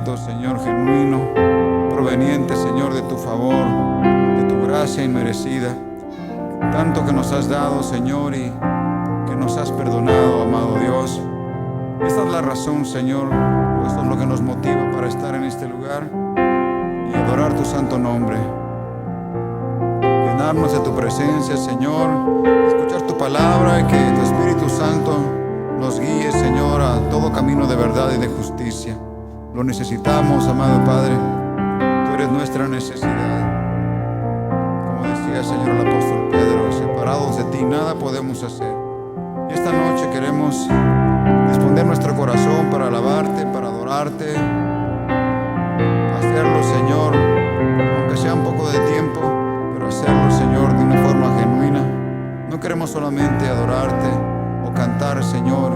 agradecimiento, Señor, genuino, proveniente, Señor, de tu favor, de tu gracia inmerecida. Tanto que nos has dado, Señor, y que nos has perdonado, amado Dios. Esta es la razón, Señor, esto es lo que nos motiva para estar en este lugar y adorar tu santo nombre. Llenarnos de tu presencia, Señor, escuchar tu palabra y que tu Espíritu Santo nos guíe, Señor, a todo camino de verdad y de justicia. Lo necesitamos, amado Padre. Tú eres nuestra necesidad. Como decía, Señor, el apóstol Pedro, separados de ti nada podemos hacer. Y esta noche queremos disponer nuestro corazón para alabarte, para adorarte, hacerlo, Señor, aunque sea un poco de tiempo, pero hacerlo, Señor, de una forma genuina. No queremos solamente adorarte o cantar, Señor,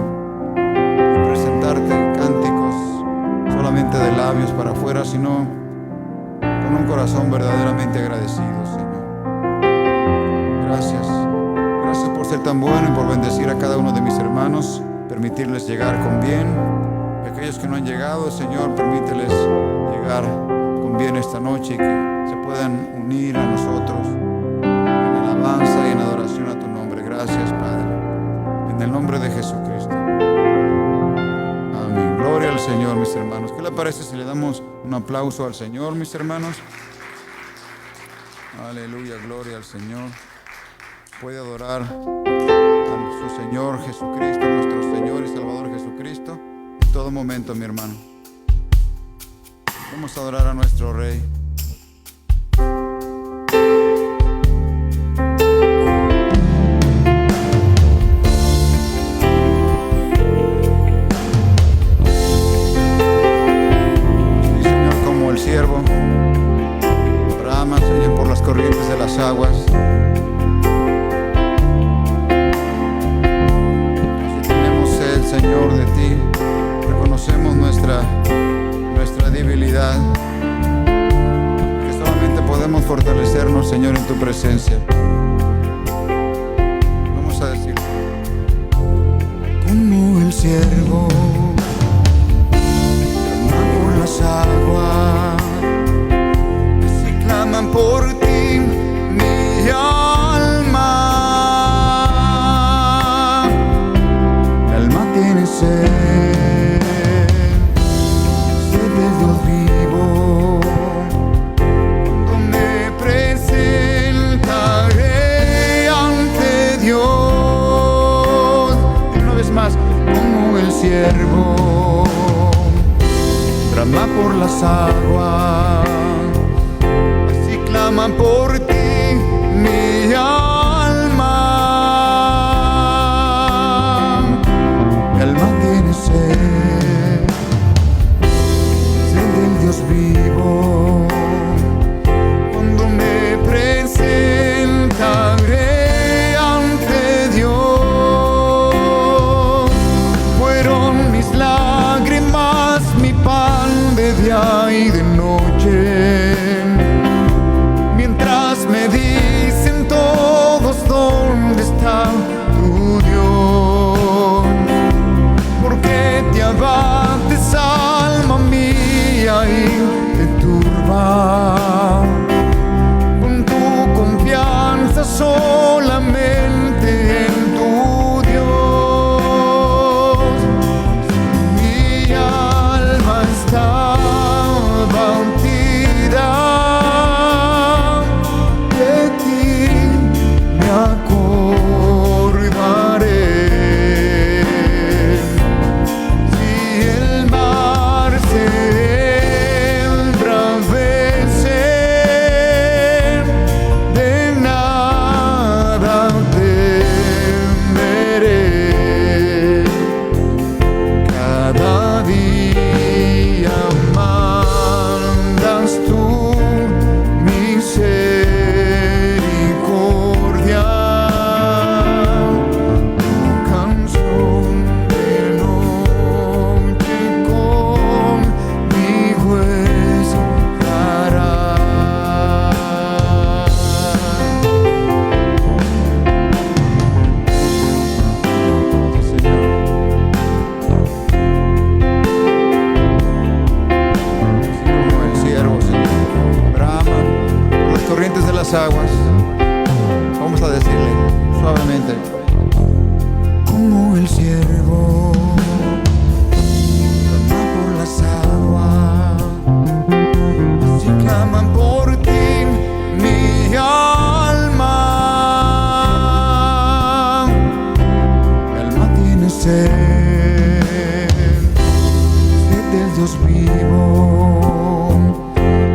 y presentarte cánticos solamente de labios para afuera, sino con un corazón verdaderamente agradecido, Señor. Gracias. Gracias por ser tan bueno y por bendecir a cada uno de mis hermanos, permitirles llegar con bien. Y aquellos que no han llegado, Señor, permíteles llegar con bien esta noche y que se puedan unir a nosotros en alabanza y en adoración a tu nombre. Gracias, Padre. En el nombre de Jesucristo. Amén. Gloria al Señor, mis hermanos. ¿Qué le parece si le damos un aplauso al Señor, mis hermanos? Aleluya, gloria al Señor. Puede adorar a su Señor Jesucristo, nuestro Señor y Salvador Jesucristo, en todo momento, mi hermano. Vamos a adorar a nuestro Rey. Sí, Señor, como el siervo brama, Señor, por las corrientes de las aguas. Señor, de ti reconocemos nuestra debilidad, que solamente podemos fortalecernos, Señor, en tu presencia. Vamos a decir: como el ciervo clama por las aguas, así claman por ti mi alma. Tiene sed de Dios vivo, cuando me presentaré ante Dios. Y una vez más, como el siervo brama por las aguas, así claman por ti mi alma. Sed del Dios vivo, cuando me presentaré ante Dios. Fueron mis lágrimas mi pan de día y de noche, mientras las aguas. Vamos a decirle suavemente. Como el ciervo clama por las aguas, así claman por ti mi alma. Mi alma tiene sed del Dios vivo.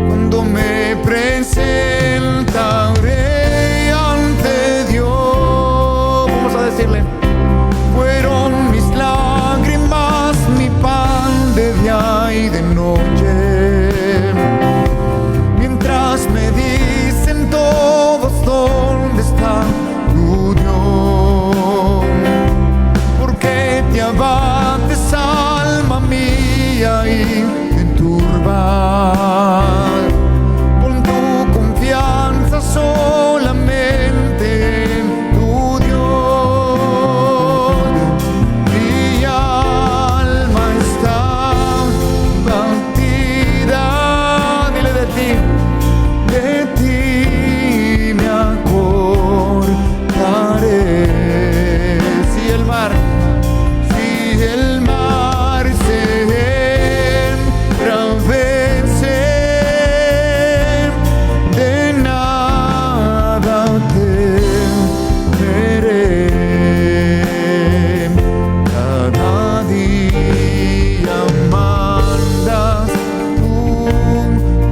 Cuando me presentaré ante Dios, vamos a decirle, fueron mis lágrimas, mi pan de día y de noche. Mientras me dicen todos, ¿dónde está tu Dios? ¿Por qué te abates, alma mía, y te turbas? Pon tu confianza solamente en tu Dios. Mi alma está batida, dile de ti me acordaré. Si el mar se embravece, de nada temeré. Cada día mandas tu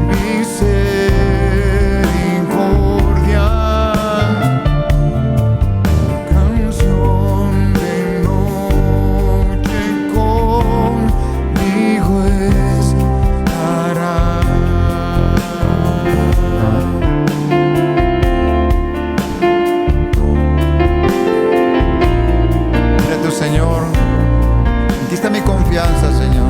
misericordia. Canción de noche conmigo estará. Mira tu Señor, en ti está mi confianza, Señor.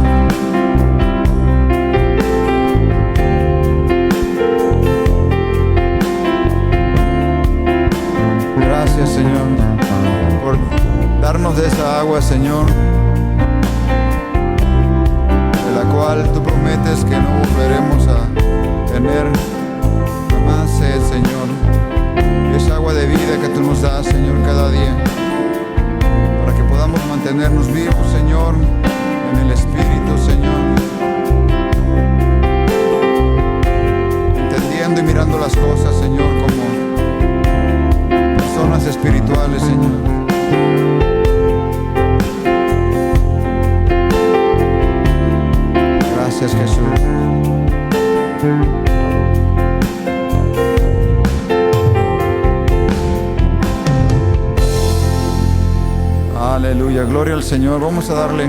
Gracias, Señor, por darnos de esa agua, Señor, de la cual tú prometes que no volveremos a tener jamás sed, Señor. Y esa agua de vida que tú nos das, Señor, cada día, para que podamos mantenernos vivos, Señor, en el Espíritu, Señor, entendiendo y mirando las cosas, Señor, como personas espirituales, Señor. Gracias, Jesús. Aleluya, gloria al Señor. Vamos a darle,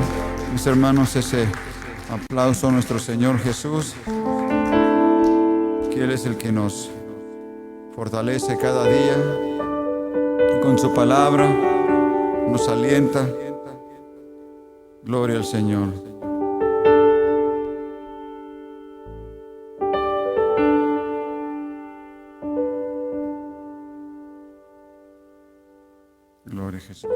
mis hermanos, ese aplauso a nuestro Señor Jesús, que Él es el que nos fortalece cada día y con su palabra nos alienta. Gloria al Señor. Gloria a Jesús.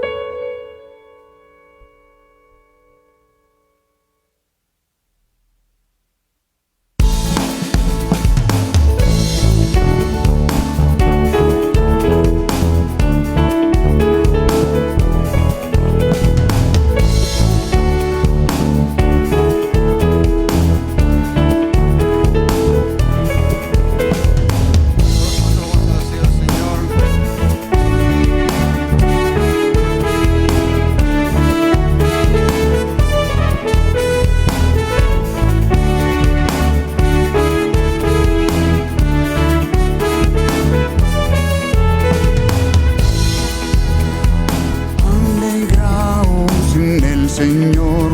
Señor,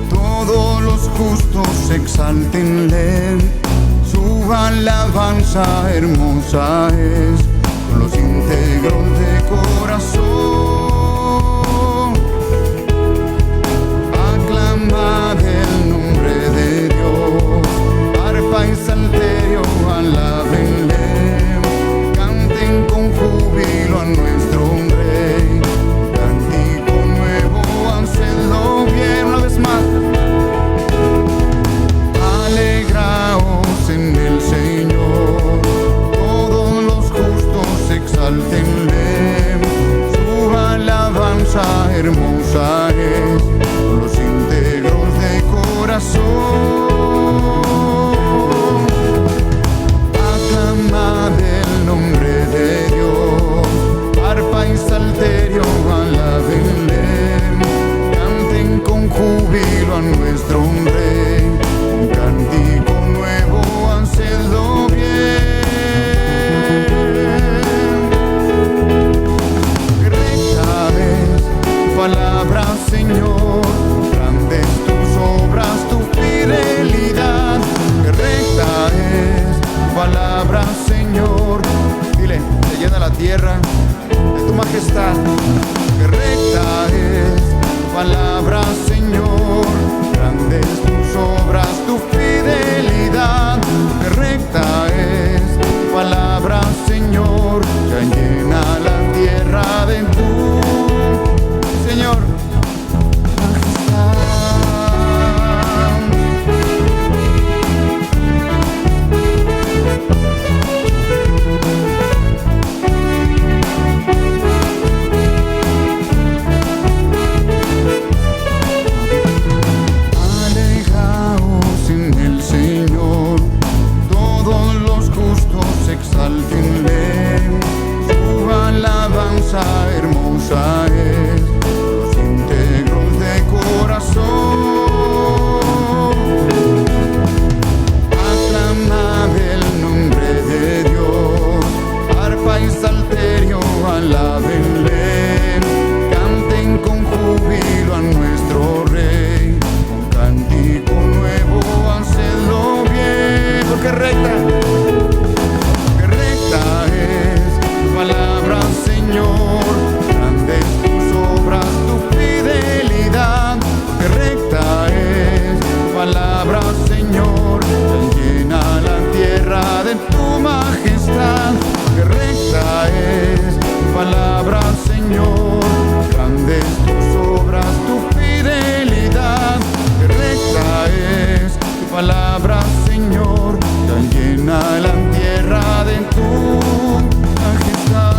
todos los justos exáltenle, su alabanza hermosa es con los íntegros de corazón. Aclamad el nombre de Dios, arpa y salterio alábenle, canten con júbilo a nuestro Rey. Bien, una vez más. Alegraos en el Señor, todos los palabra, Señor. Dile, te llena la tierra de tu majestad. Que recta es tu palabra, Señor. Grandes tus obras, tu fidelidad. Que recta es tu palabra, Señor. Ya llena la tierra de tu, Señor, majestad. Exáltenle, su alabanza hermosa es, los íntegros de corazón. Aclamad el nombre de Dios, arpa y salterio alábenle, canten con júbilo a nuestro Rey, con cántico nuevo hacedlo bien, porque recta es tu palabra, Señor. Grandes tus obras, tu fidelidad. Que recta es tu palabra, Señor. Llena la tierra de tu majestad. Que recta es tu palabra, Señor. Grandes tus obras, tu fidelidad. Que recta es tu palabra, Señor. Llena la tierra de tu majestad.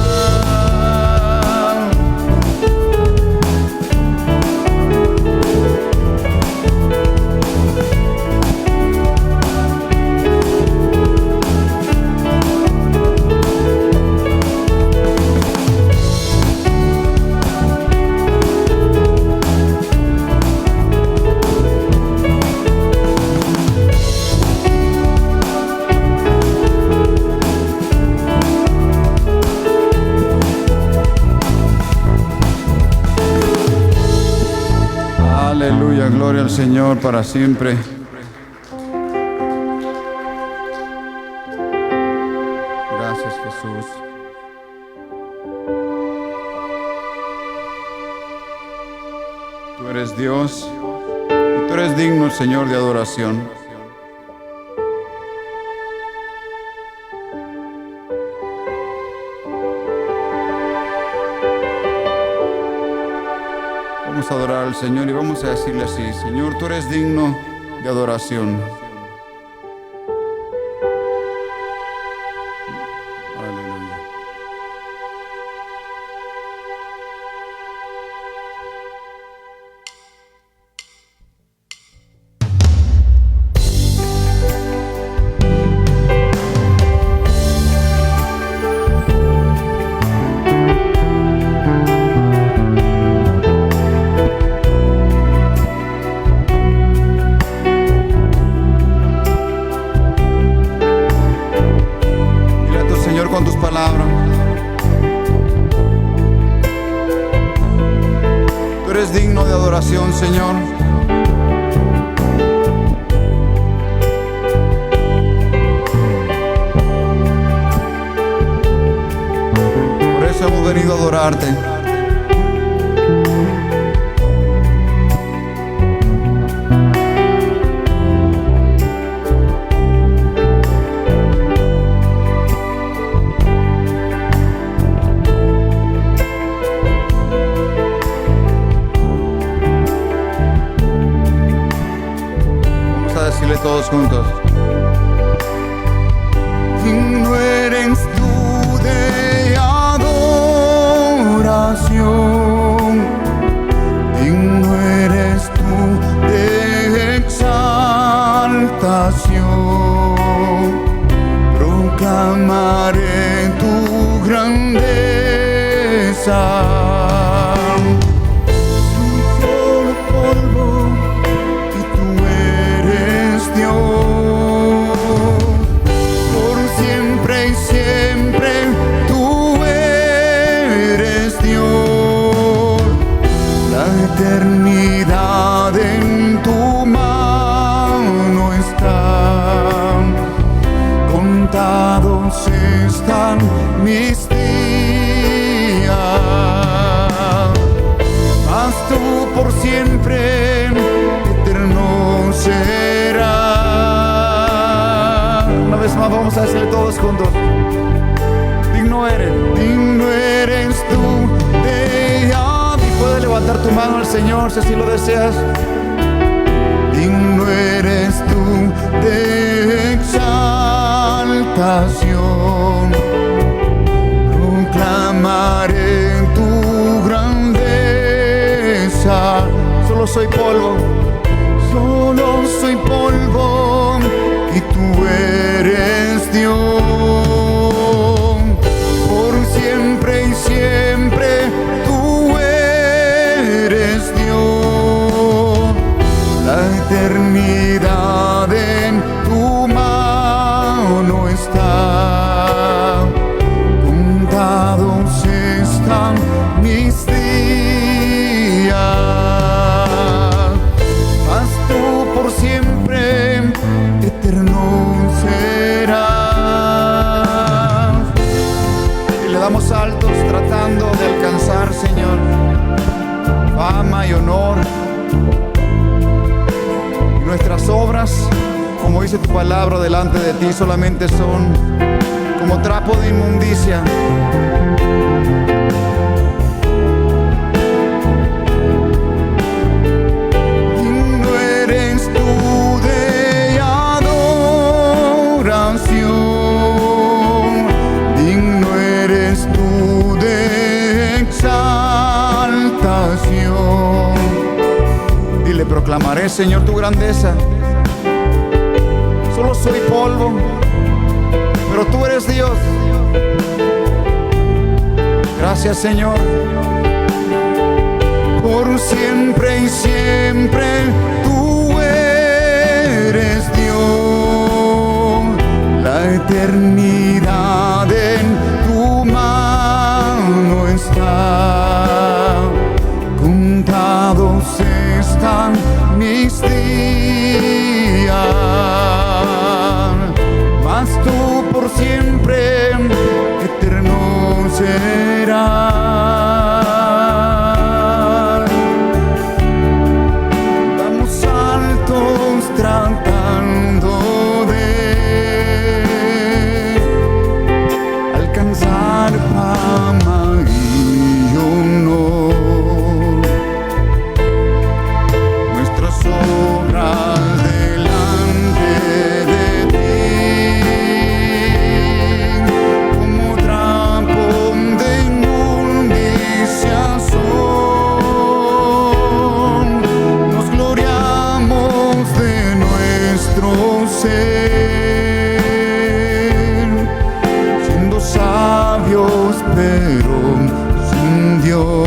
Aleluya, gloria al Señor para siempre. Gracias, Jesús. Tú eres Dios y tú eres digno, Señor, de adoración. Vamos a adorar al Señor y vamos a decirle así: Señor, tú eres digno de adoración. Aleluya. Con tus palabras, tú eres digno de adoración, Señor. Por eso hemos venido a adorarte. Decirle todos juntos: digno eres tú de adoración, digno eres tú de exaltación. Proclamaré tu grandeza. Eternidad en tu mano está, contado contados están mis días, mas tú por siempre eterno serás. Una vez más vamos a decirle todos juntos: digno eres tú de Yahvé. Puedes levantar tu mano al Señor si así lo deseas. Digno eres tú de exaltación, proclamaré tu grandeza. Solo soy polvo y tú eres Dios. Por siempre y siempre tú eres Dios. La eternidad en tu mano está, contados están mis días, mas tú por siempre eterno serás. Y le damos saltos tratando de alcanzar, Señor, fama y honor. Nuestras obras, como dice tu palabra, delante de ti solamente son como trapo de inmundicia. Digno eres tú de adoración, digno eres tú de exaltación. Y le proclamaré, Señor, tu grandeza. Solo soy polvo, pero tú eres Dios. Gracias, Señor. Por siempre y siempre tú eres Dios. La eternidad en tu mano está, contados están mis días, mas tú por siempre eterno serás. Damos saltos tratando de alcanzar fama y honor. Obras delante de ti, como trapo de inmundicia son. Nos gloriamos de nuestro ser, siendo sabios pero sin Dios.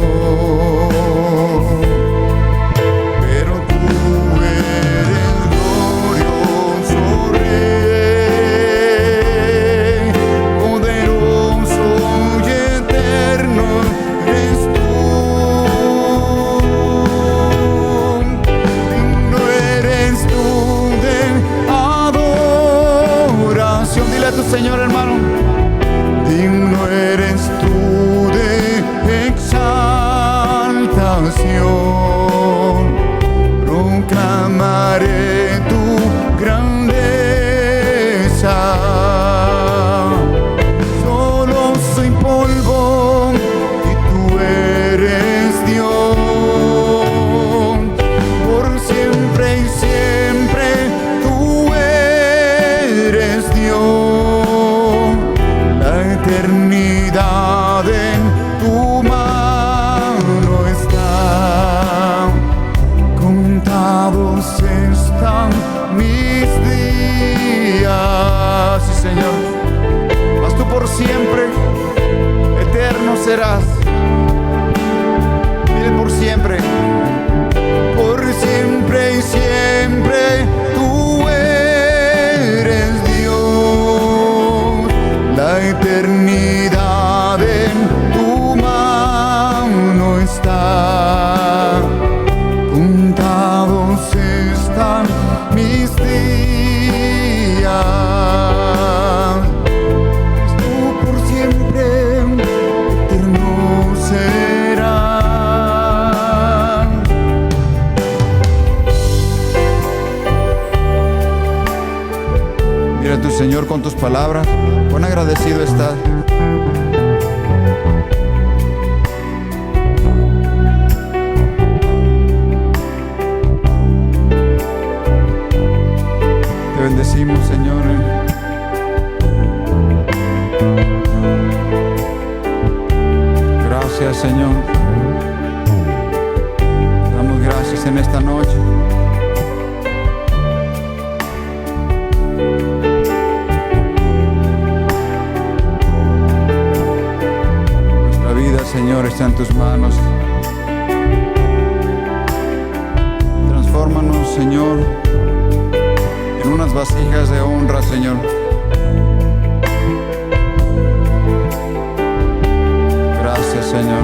Señor, hermano, digno eres tú de exaltación, proclamaré tu grandeza. Solo soy polvo y tú eres Dios. Por siempre y siempre tú eres Dios. Eternidad en tu mano está, contados están mis días. Sí, Señor, mas tú por siempre eterno serás. Dile por siempre y siempre tú eres Dios. La eternidad en tu mano está, contados están mis días, con tus palabras. Cuán agradecido estás. Te bendecimos, Señor. Gracias, Señor. Te damos gracias en esta noche. Nuestra vida, Señor, está en tus manos. Transfórmanos, Señor, en unas vasijas de honra, Señor. Gracias, Señor.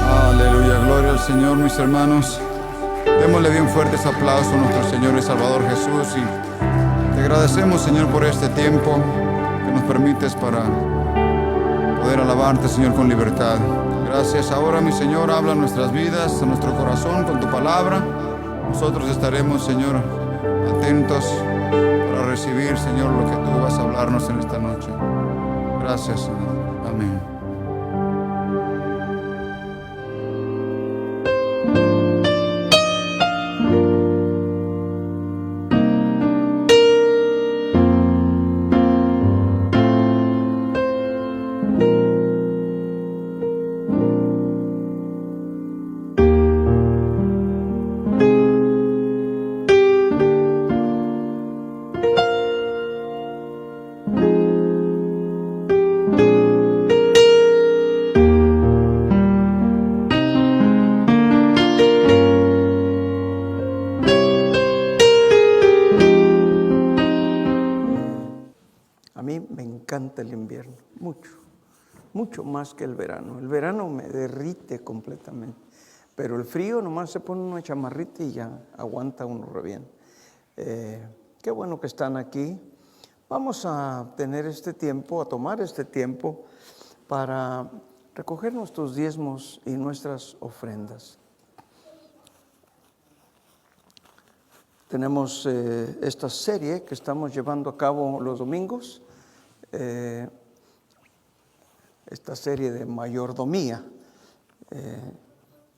Aleluya, gloria al Señor, mis hermanos. Démosle bien fuertes aplausos a nuestro Señor y Salvador Jesús, y te agradecemos, Señor, por este tiempo que nos permites para poder alabarte, Señor, con libertad. Gracias. Ahora, mi Señor, habla en nuestras vidas, en nuestro corazón, con tu palabra. Nosotros estaremos, Señor, atentos para recibir, Señor, lo que tú vas a hablarnos en esta noche. Gracias, Señor. Amén. El invierno, mucho más que el verano. El verano me derrite completamente, pero el frío nomás se pone una chamarrita y ya aguanta uno re bien. Qué bueno que están aquí. Vamos a tener este tiempo, a tomar este tiempo para recoger nuestros diezmos y nuestras ofrendas. Tenemos esta serie que estamos llevando a cabo los domingos. Esta serie de mayordomía.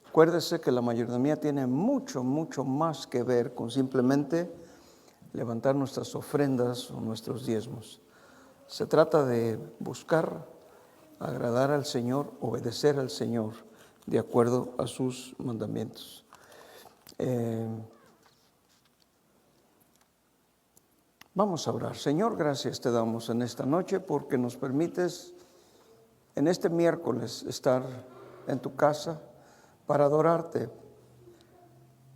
Acuérdese que la mayordomía tiene mucho más que ver con simplemente levantar nuestras ofrendas o nuestros diezmos. Se trata de buscar agradar al Señor, obedecer al Señor de acuerdo a sus mandamientos. Vamos a orar. Señor, gracias te damos en esta noche porque nos permites en este miércoles estar en tu casa para adorarte,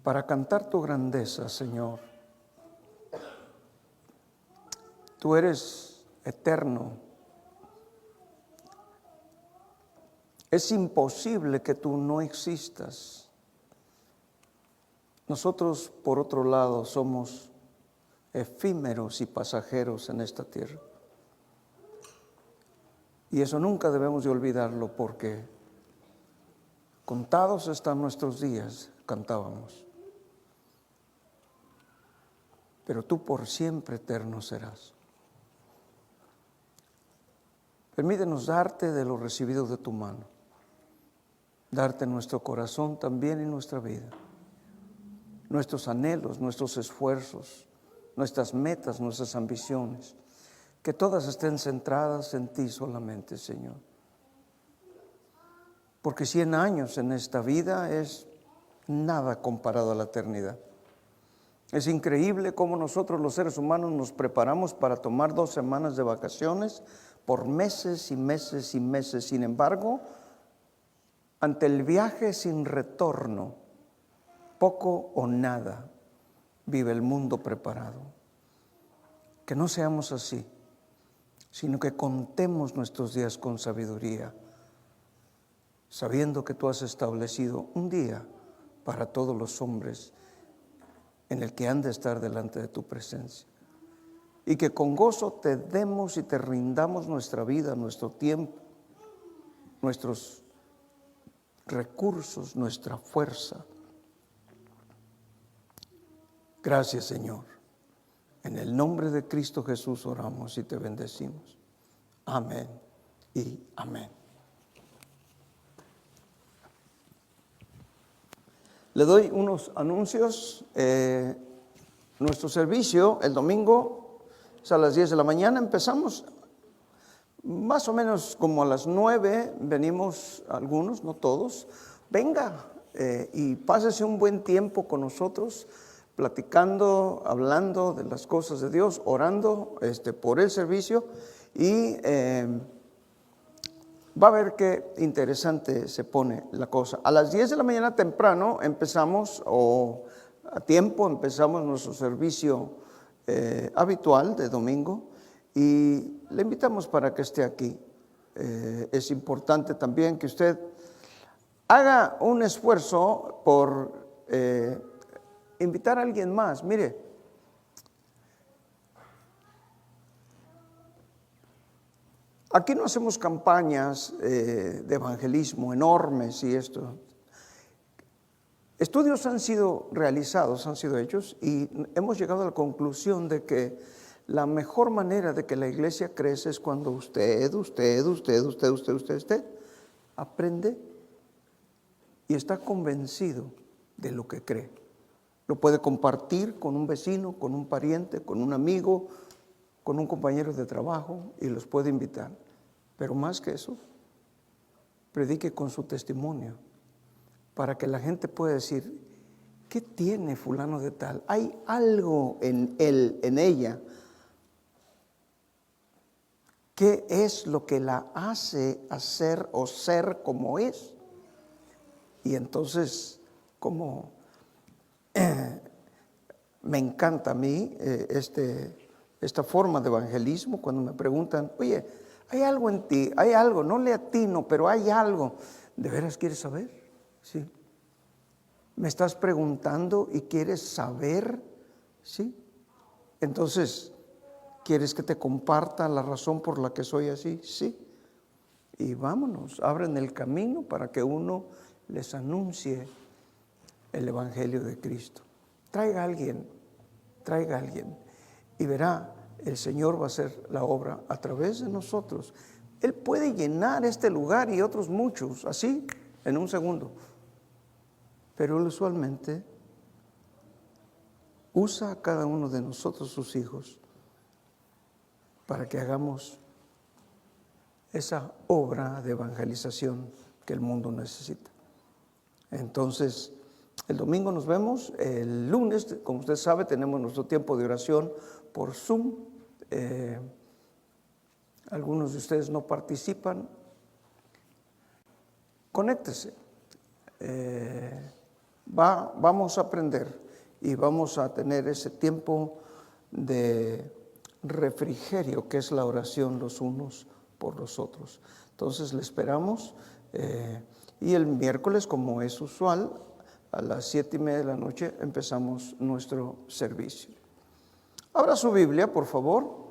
para cantar tu grandeza, Señor. Tú eres eterno. Es imposible que tú no existas. Nosotros, por otro lado, somos efímeros y pasajeros en esta tierra. Y eso nunca debemos de olvidarlo porque contados están nuestros días, cantábamos. Pero tú por siempre eterno serás. Permítenos darte de lo recibido de tu mano, darte nuestro corazón también y nuestra vida, nuestros anhelos, nuestros esfuerzos, nuestras metas, nuestras ambiciones, que todas estén centradas en ti solamente, Señor. Porque 100 años en esta vida es nada comparado a la eternidad. Es increíble cómo nosotros los seres humanos nos preparamos para tomar 2 semanas de vacaciones por meses y meses y meses. Sin embargo, ante el viaje sin retorno, poco o nada vive el mundo preparado. Que no seamos así, sino que contemos nuestros días con sabiduría, sabiendo que tú has establecido un día para todos los hombres en el que han de estar delante de tu presencia. Y que con gozo te demos y te rindamos nuestra vida, nuestro tiempo, nuestros recursos, nuestra fuerza. Gracias, Señor. En el nombre de Cristo Jesús oramos y te bendecimos. Amén y amén. Le doy unos anuncios. Nuestro servicio el domingo es a las 10 de la mañana. Empezamos más o menos como a las 9. Venimos algunos, no todos. Venga y pásese un buen tiempo con nosotros, platicando, hablando de las cosas de Dios, orando por el servicio, y va a ver qué interesante se pone la cosa. A las 10 de la mañana temprano empezamos, o a tiempo empezamos nuestro servicio habitual de domingo, y le invitamos para que esté aquí. Es importante también que usted haga un esfuerzo por invitar a alguien más. Mire, aquí no hacemos campañas de evangelismo enormes y esto. Estudios han sido realizados, han sido hechos, y hemos llegado a la conclusión de que la mejor manera de que la iglesia crece es cuando usted aprende y está convencido de lo que cree. Lo puede compartir con un vecino, con un pariente, con un amigo, con un compañero de trabajo, y los puede invitar. Pero más que eso, predique con su testimonio, para que la gente pueda decir: ¿qué tiene fulano de tal? Hay algo en él, en ella. ¿Qué es lo que la hace hacer o ser como es? Y entonces, como me encanta a mí esta forma de evangelismo, cuando me preguntan: oye, hay algo en ti, hay algo, no le atino, pero hay algo. ¿De veras quieres saber? Sí. ¿Me estás preguntando y quieres saber? Sí. Entonces, ¿quieres que te comparta la razón por la que soy así? Sí. Y vámonos, abren el camino para que uno les anuncie el evangelio de Cristo. Traiga a alguien, y verá, el Señor va a hacer la obra a través de nosotros. Él puede llenar este lugar y otros muchos, así, en un segundo. Pero Él usualmente usa a cada uno de nosotros, sus hijos, para que hagamos esa obra de evangelización que el mundo necesita. Entonces, el domingo nos vemos. El lunes, como usted sabe, tenemos nuestro tiempo de oración por Zoom. Algunos de ustedes no participan. Conéctese. Vamos a aprender y vamos a tener ese tiempo de refrigerio que es la oración los unos por los otros. Entonces le esperamos, y el miércoles, como es usual, a las 7:30 de la noche empezamos nuestro servicio. Abra su Biblia, por favor.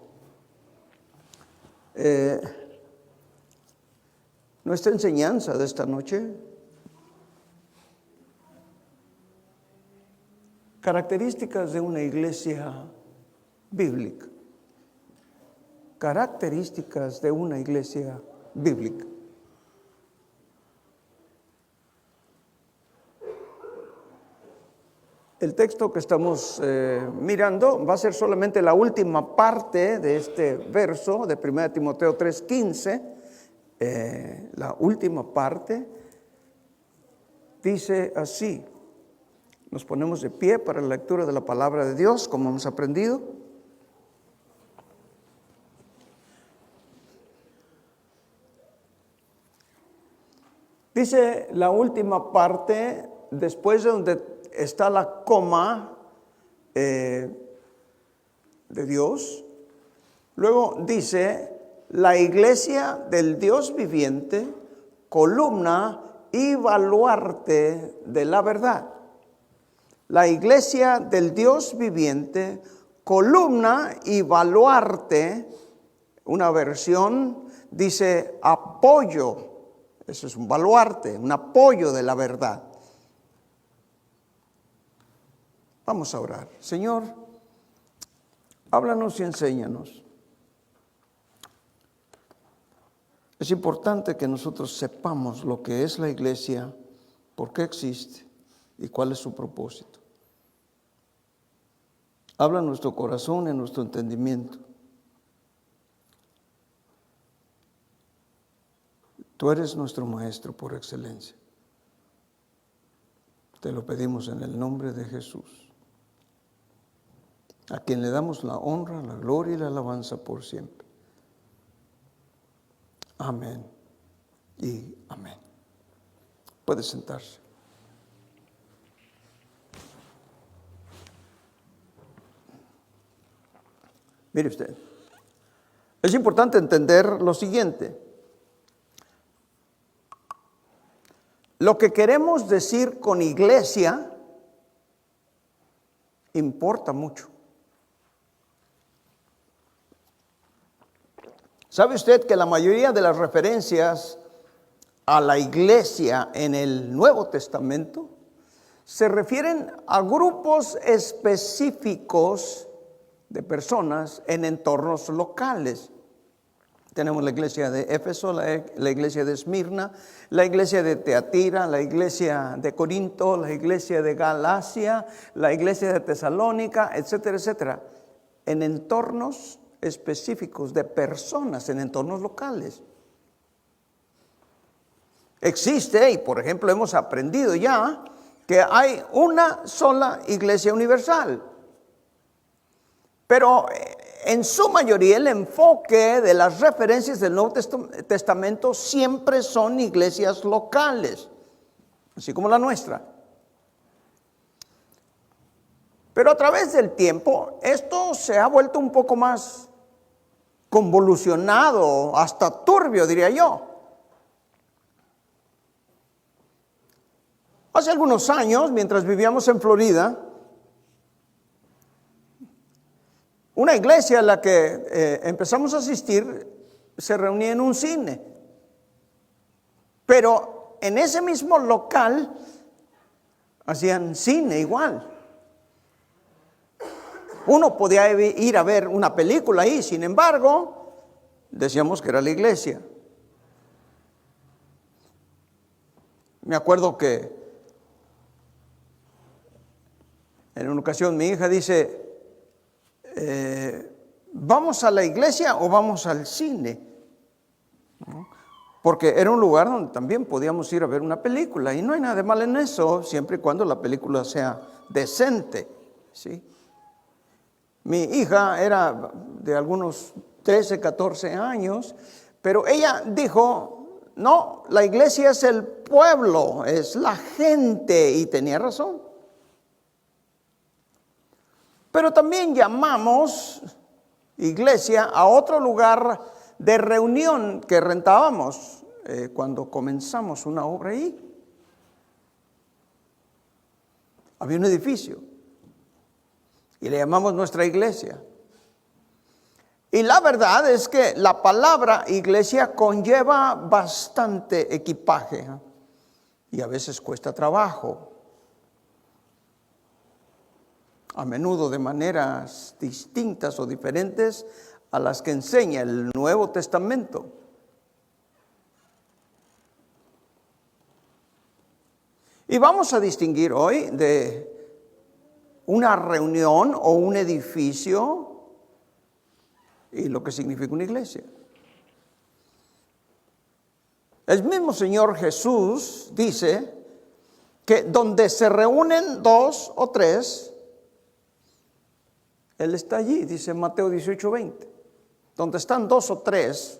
Nuestra enseñanza de esta noche: características de una iglesia bíblica. Características de una iglesia bíblica. El texto que estamos mirando va a ser solamente la última parte de este verso de 1 Timoteo 3:15. La última parte dice así. Nos ponemos de pie para la lectura de la palabra de Dios, como hemos aprendido. Dice la última parte, después de donde está la coma de Dios. Luego dice: la iglesia del Dios viviente, columna y baluarte de la verdad. La iglesia del Dios viviente, columna y baluarte. Una versión dice apoyo Eso es un baluarte, un apoyo de la verdad. Vamos a orar. Señor, háblanos y enséñanos. Es importante que nosotros sepamos lo que es la iglesia, por qué existe y cuál es su propósito. Habla en nuestro corazón, en nuestro entendimiento. Tú eres nuestro maestro por excelencia. Te lo pedimos en el nombre de Jesús, a quien le damos la honra, la gloria y la alabanza por siempre. Amén y amén. Puede sentarse. Mire usted, es importante entender lo siguiente. Lo que queremos decir con iglesia importa mucho. ¿Sabe usted que la mayoría de las referencias a la iglesia en el Nuevo Testamento se refieren a grupos específicos de personas en entornos locales? Tenemos la iglesia de Éfeso, la iglesia de Esmirna, la iglesia de Teatira, la iglesia de Corinto, la iglesia de Galacia, la iglesia de Tesalónica, etcétera, etcétera. En entornos específicos de personas, en entornos locales. Existe, y por ejemplo hemos aprendido ya, que hay una sola iglesia universal. Pero en su mayoría el enfoque de las referencias del Nuevo Testamento siempre son iglesias locales, así como la nuestra. Pero a través del tiempo esto se ha vuelto un poco más convolucionado, hasta turbio, diría yo. Hace algunos años, mientras vivíamos en Florida, una iglesia a la que empezamos a asistir se reunía en un cine. Pero en ese mismo local hacían cine igual. Uno podía ir a ver una película ahí, sin embargo, decíamos que era la iglesia. Me acuerdo que en una ocasión mi hija dice, ¿vamos a la iglesia o vamos al cine? Porque era un lugar donde también podíamos ir a ver una película, y no hay nada de mal en eso, siempre y cuando la película sea decente, ¿sí? Mi hija era de algunos 13, 14 años, pero ella dijo, no, la iglesia es el pueblo, es la gente, y tenía razón. Pero también llamamos iglesia a otro lugar de reunión que rentábamos cuando comenzamos una obra ahí. Había un edificio y le llamamos nuestra iglesia. Y la verdad es que la palabra iglesia conlleva bastante equipaje, y a veces cuesta trabajo. A menudo de maneras distintas o diferentes a las que enseña el Nuevo Testamento. Y vamos a distinguir hoy de una reunión o un edificio y lo que significa una iglesia. El mismo Señor Jesús dice que donde se reúnen 2 o 3, Él está allí, dice Mateo 18:20. Donde están 2 o 3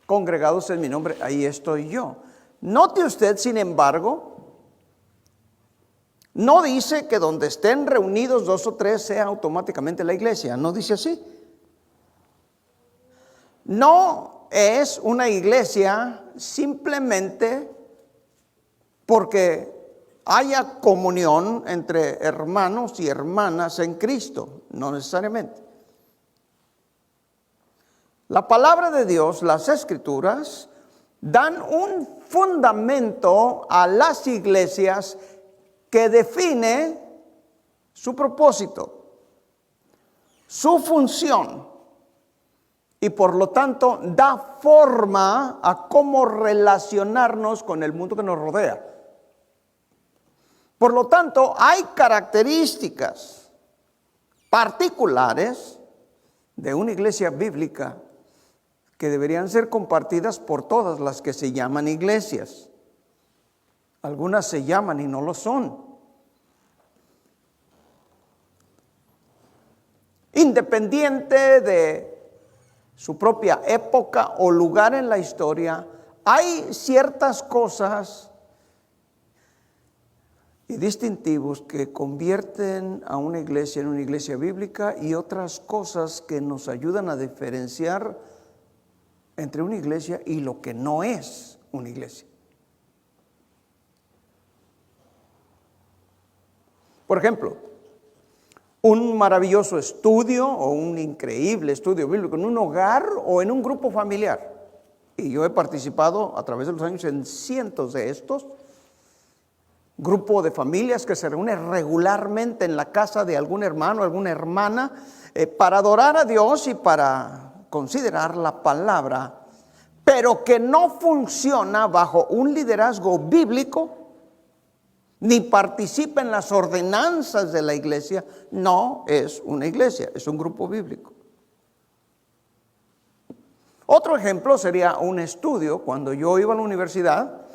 congregados en mi nombre, ahí estoy yo. Note usted, sin embargo, no dice que donde estén reunidos 2 o 3 sea automáticamente la iglesia. No dice así. No es una iglesia simplemente porque haya comunión entre hermanos y hermanas en Cristo, no necesariamente. La palabra de Dios, las Escrituras, dan un fundamento a las iglesias que define su propósito, su función, y por lo tanto da forma a cómo relacionarnos con el mundo que nos rodea. Por lo tanto, hay características particulares de una iglesia bíblica que deberían ser compartidas por todas las que se llaman iglesias. Algunas se llaman y no lo son. Independiente de su propia época o lugar en la historia, hay ciertas cosas y distintivos que convierten a una iglesia en una iglesia bíblica, y otras cosas que nos ayudan a diferenciar entre una iglesia y lo que no es una iglesia. Por ejemplo, un maravilloso estudio o un increíble estudio bíblico en un hogar o en un grupo familiar. Y yo he participado a través de los años en cientos de estos. Grupo de familias que se reúne regularmente en la casa de algún hermano o alguna hermana para adorar a Dios y para considerar la palabra, pero que no funciona bajo un liderazgo bíblico, ni participa en las ordenanzas de la iglesia. No es una iglesia, es un grupo bíblico. Otro ejemplo sería un estudio. Cuando yo iba a la universidad,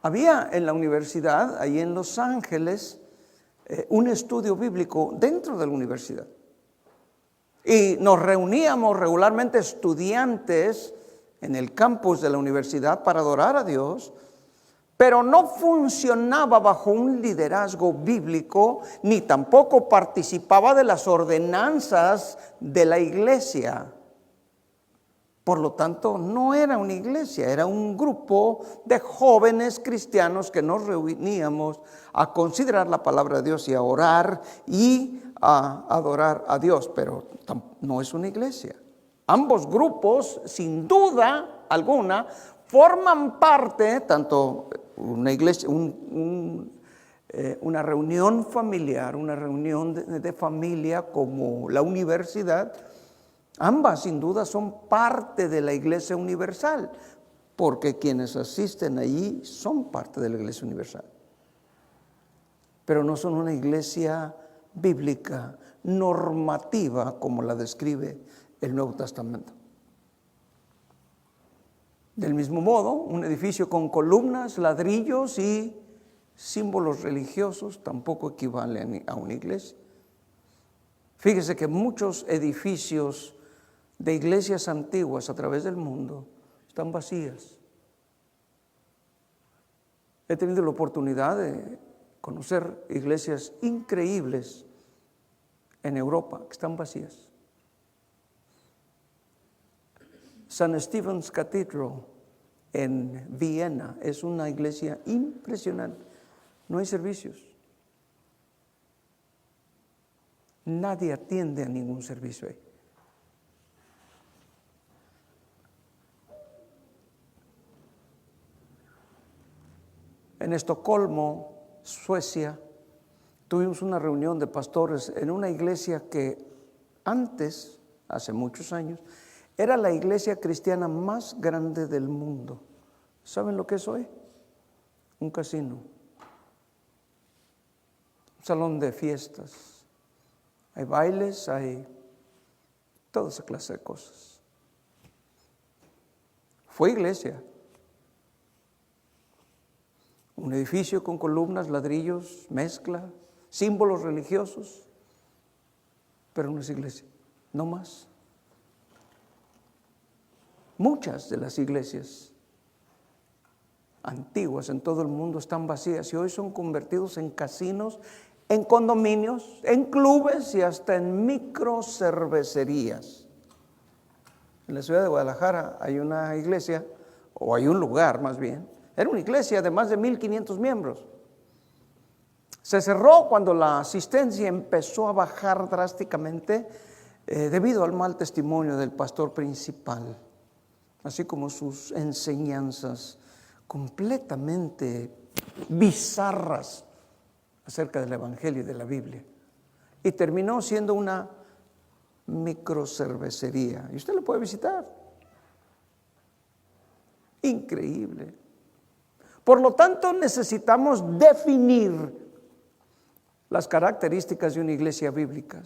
había en la universidad, ahí en Los Ángeles, un estudio bíblico dentro de la universidad. Y nos reuníamos regularmente estudiantes en el campus de la universidad para adorar a Dios, pero no funcionaba bajo un liderazgo bíblico, ni tampoco participaba de las ordenanzas de la iglesia. Por lo tanto, no era una iglesia, era un grupo de jóvenes cristianos que nos reuníamos a considerar la palabra de Dios y a orar y a adorar a Dios, pero no es una iglesia. Ambos grupos, sin duda alguna, forman parte, tanto una iglesia, una reunión familiar, una reunión de familia, como la universidad. Ambas sin duda son parte de la iglesia universal, porque quienes asisten allí son parte de la iglesia universal. Pero no son una iglesia bíblica, normativa, como la describe el Nuevo Testamento. Del mismo modo, un edificio con columnas, ladrillos y símbolos religiosos tampoco equivalen a una iglesia. Fíjese que muchos edificios de iglesias antiguas a través del mundo están vacías. He tenido la oportunidad de conocer iglesias increíbles en Europa que están vacías. St. Stephen's Cathedral en Viena es una iglesia impresionante. No hay servicios. Nadie atiende a ningún servicio ahí. En Estocolmo, Suecia, tuvimos una reunión de pastores en una iglesia que antes, hace muchos años, era la iglesia cristiana más grande del mundo. ¿Saben lo que es hoy? Un casino, un salón de fiestas. Hay bailes, hay toda esa clase de cosas. Fue iglesia. Un edificio con columnas, ladrillos, mezcla, símbolos religiosos, pero no es iglesia, no más. Muchas de las iglesias antiguas en todo el mundo están vacías y hoy son convertidos en casinos, en condominios, en clubes y hasta en microcervecerías. En la ciudad de Guadalajara hay una iglesia, o hay un lugar más bien. Era una iglesia de más de 1,500 miembros. Se cerró cuando la asistencia empezó a bajar drásticamente debido al mal testimonio del pastor principal. así como sus enseñanzas completamente bizarras acerca del Evangelio y de la Biblia. Y terminó siendo una microcervecería. Y usted lo puede visitar. Increíble. Por lo tanto, necesitamos definir las características de una iglesia bíblica,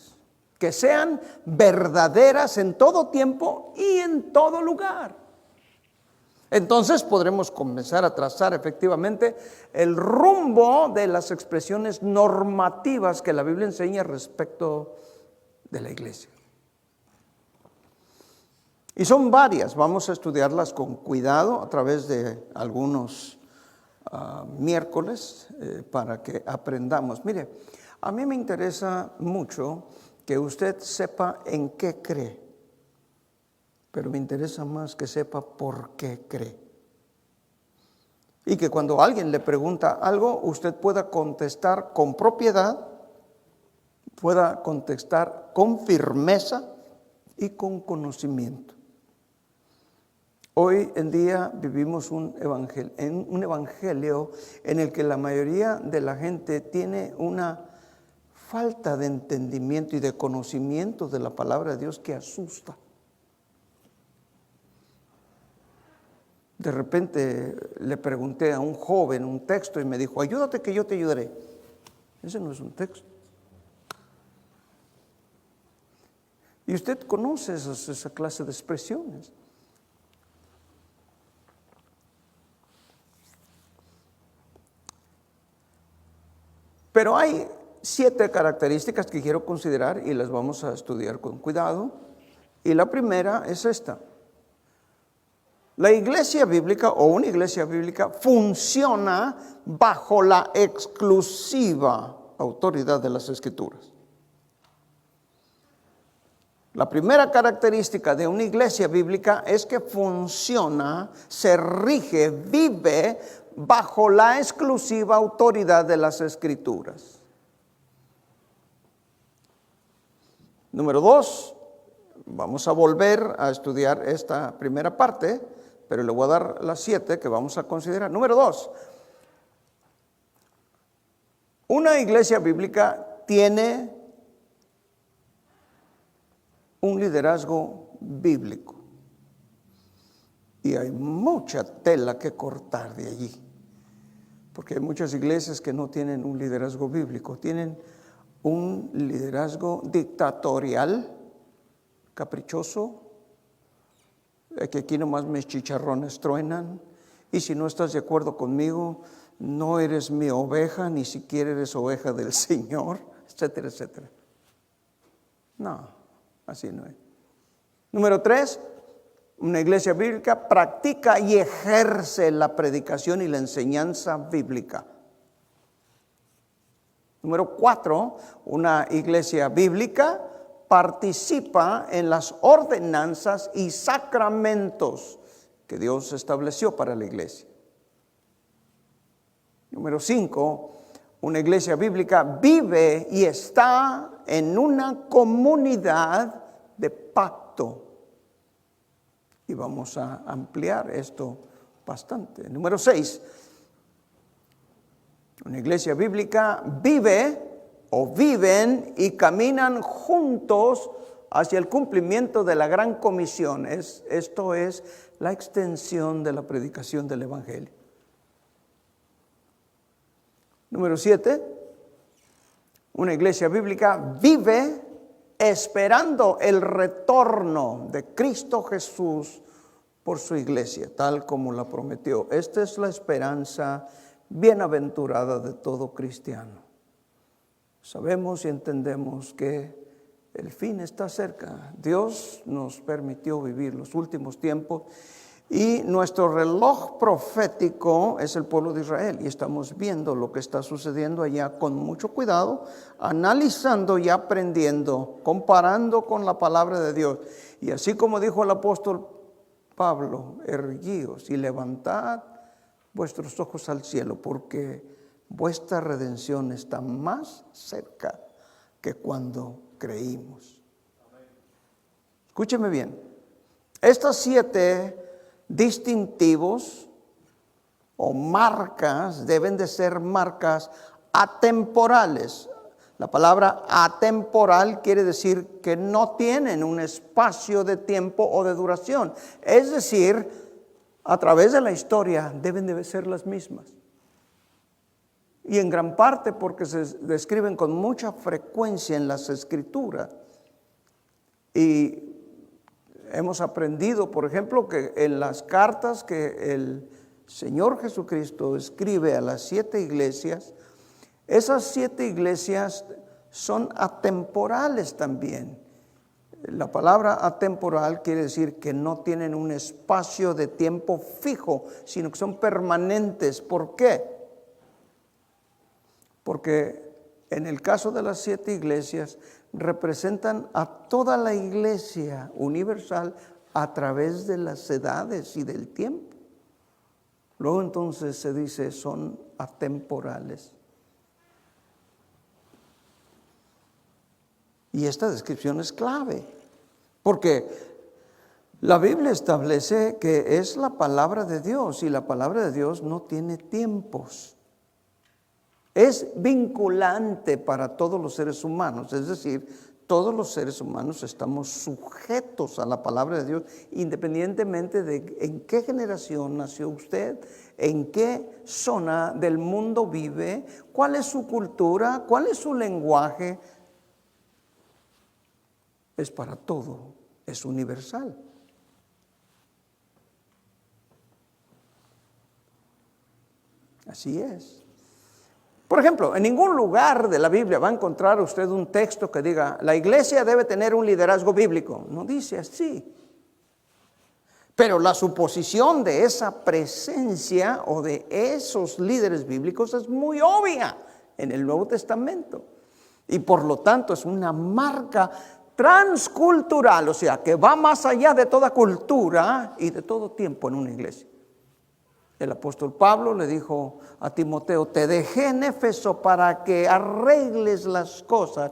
que sean verdaderas en todo tiempo y en todo lugar. Entonces podremos comenzar a trazar efectivamente el rumbo de las expresiones normativas que la Biblia enseña respecto de la iglesia. Y son varias, vamos a estudiarlas con cuidado a través de algunos miércoles para que aprendamos. Mire, a mí me interesa mucho que usted sepa en qué cree, pero me interesa más que sepa por qué cree. Y que cuando alguien le pregunta algo, usted pueda contestar con propiedad, pueda contestar con firmeza y con conocimiento. Hoy en día vivimos un evangelio en el que la mayoría de la gente tiene una falta de entendimiento y de conocimiento de la palabra de Dios que asusta. De repente le pregunté a un joven un texto y me dijo: ayúdate que yo te ayudaré. Ese no es un texto. Y usted conoce esa clase de expresiones. Pero hay 7 características que quiero considerar y las vamos a estudiar con cuidado. Y la primera es esta: la iglesia bíblica o una iglesia bíblica funciona bajo la exclusiva autoridad de las Escrituras. La primera característica de una iglesia bíblica es que funciona, se rige, vive bajo la exclusiva autoridad de las Escrituras. Número 2, vamos a volver a estudiar esta primera parte, pero le voy a dar las 7 que vamos a considerar. Número 2, una iglesia bíblica tiene un liderazgo bíblico. Y hay mucha tela que cortar de allí, porque hay muchas iglesias que no tienen un liderazgo bíblico, tienen un liderazgo dictatorial, caprichoso, que aquí nomás mis chicharrones truenan, y si no estás de acuerdo conmigo, no eres mi oveja, ni siquiera eres oveja del Señor, etcétera, etcétera. No, así no es. Número 3, una iglesia bíblica practica y ejerce la predicación y la enseñanza bíblica. Número 4, una iglesia bíblica participa en las ordenanzas y sacramentos que Dios estableció para la iglesia. Número 5, una iglesia bíblica vive y está en una comunidad de pacto. Y vamos a ampliar esto bastante. Número 6, una iglesia bíblica vive o viven y caminan juntos hacia el cumplimiento de la gran comisión. Esto es la extensión de la predicación del Evangelio. Número 7, una iglesia bíblica vive esperando el retorno de Cristo Jesús por su iglesia, tal como la prometió. Esta es la esperanza bienaventurada de todo cristiano. Sabemos y entendemos que el fin está cerca. Dios nos permitió vivir los últimos tiempos y nuestro reloj profético es el pueblo de Israel, y estamos viendo lo que está sucediendo allá con mucho cuidado, analizando y aprendiendo, comparando con la palabra de Dios. Y así como dijo el apóstol Pablo: erguíos y levantad vuestros ojos al cielo, porque vuestra redención está más cerca que cuando creímos. Escúcheme bien, estas 7 distintivos o marcas deben de ser marcas atemporales. La palabra atemporal quiere decir que no tienen un espacio de tiempo o de duración. Es decir, a través de la historia deben de ser las mismas. Y en gran parte porque se describen con mucha frecuencia en las Escrituras. Y hemos aprendido, por ejemplo, que en las cartas que el Señor Jesucristo escribe a las 7 iglesias, esas 7 iglesias son atemporales también. La palabra atemporal quiere decir que no tienen un espacio de tiempo fijo, sino que son permanentes. ¿Por qué? Porque en el caso de las 7 iglesias representan a toda la iglesia universal a través de las edades y del tiempo. Luego entonces se dice son atemporales. Y esta descripción es clave, porque la Biblia establece que es la palabra de Dios y la palabra de Dios no tiene tiempos. Es vinculante para todos los seres humanos, es decir, todos los seres humanos estamos sujetos a la palabra de Dios, independientemente de en qué generación nació usted, en qué zona del mundo vive, cuál es su cultura, cuál es su lenguaje. Es para todo, es universal. Así es. Por ejemplo, en ningún lugar de la Biblia va a encontrar usted un texto que diga, la iglesia debe tener un liderazgo bíblico. No dice así. Pero la suposición de esa presencia o de esos líderes bíblicos es muy obvia en el Nuevo Testamento. Y por lo tanto es una marca transcultural, o sea, que va más allá de toda cultura y de todo tiempo en una iglesia. El apóstol Pablo le dijo a Timoteo, te dejé en Éfeso para que arregles las cosas.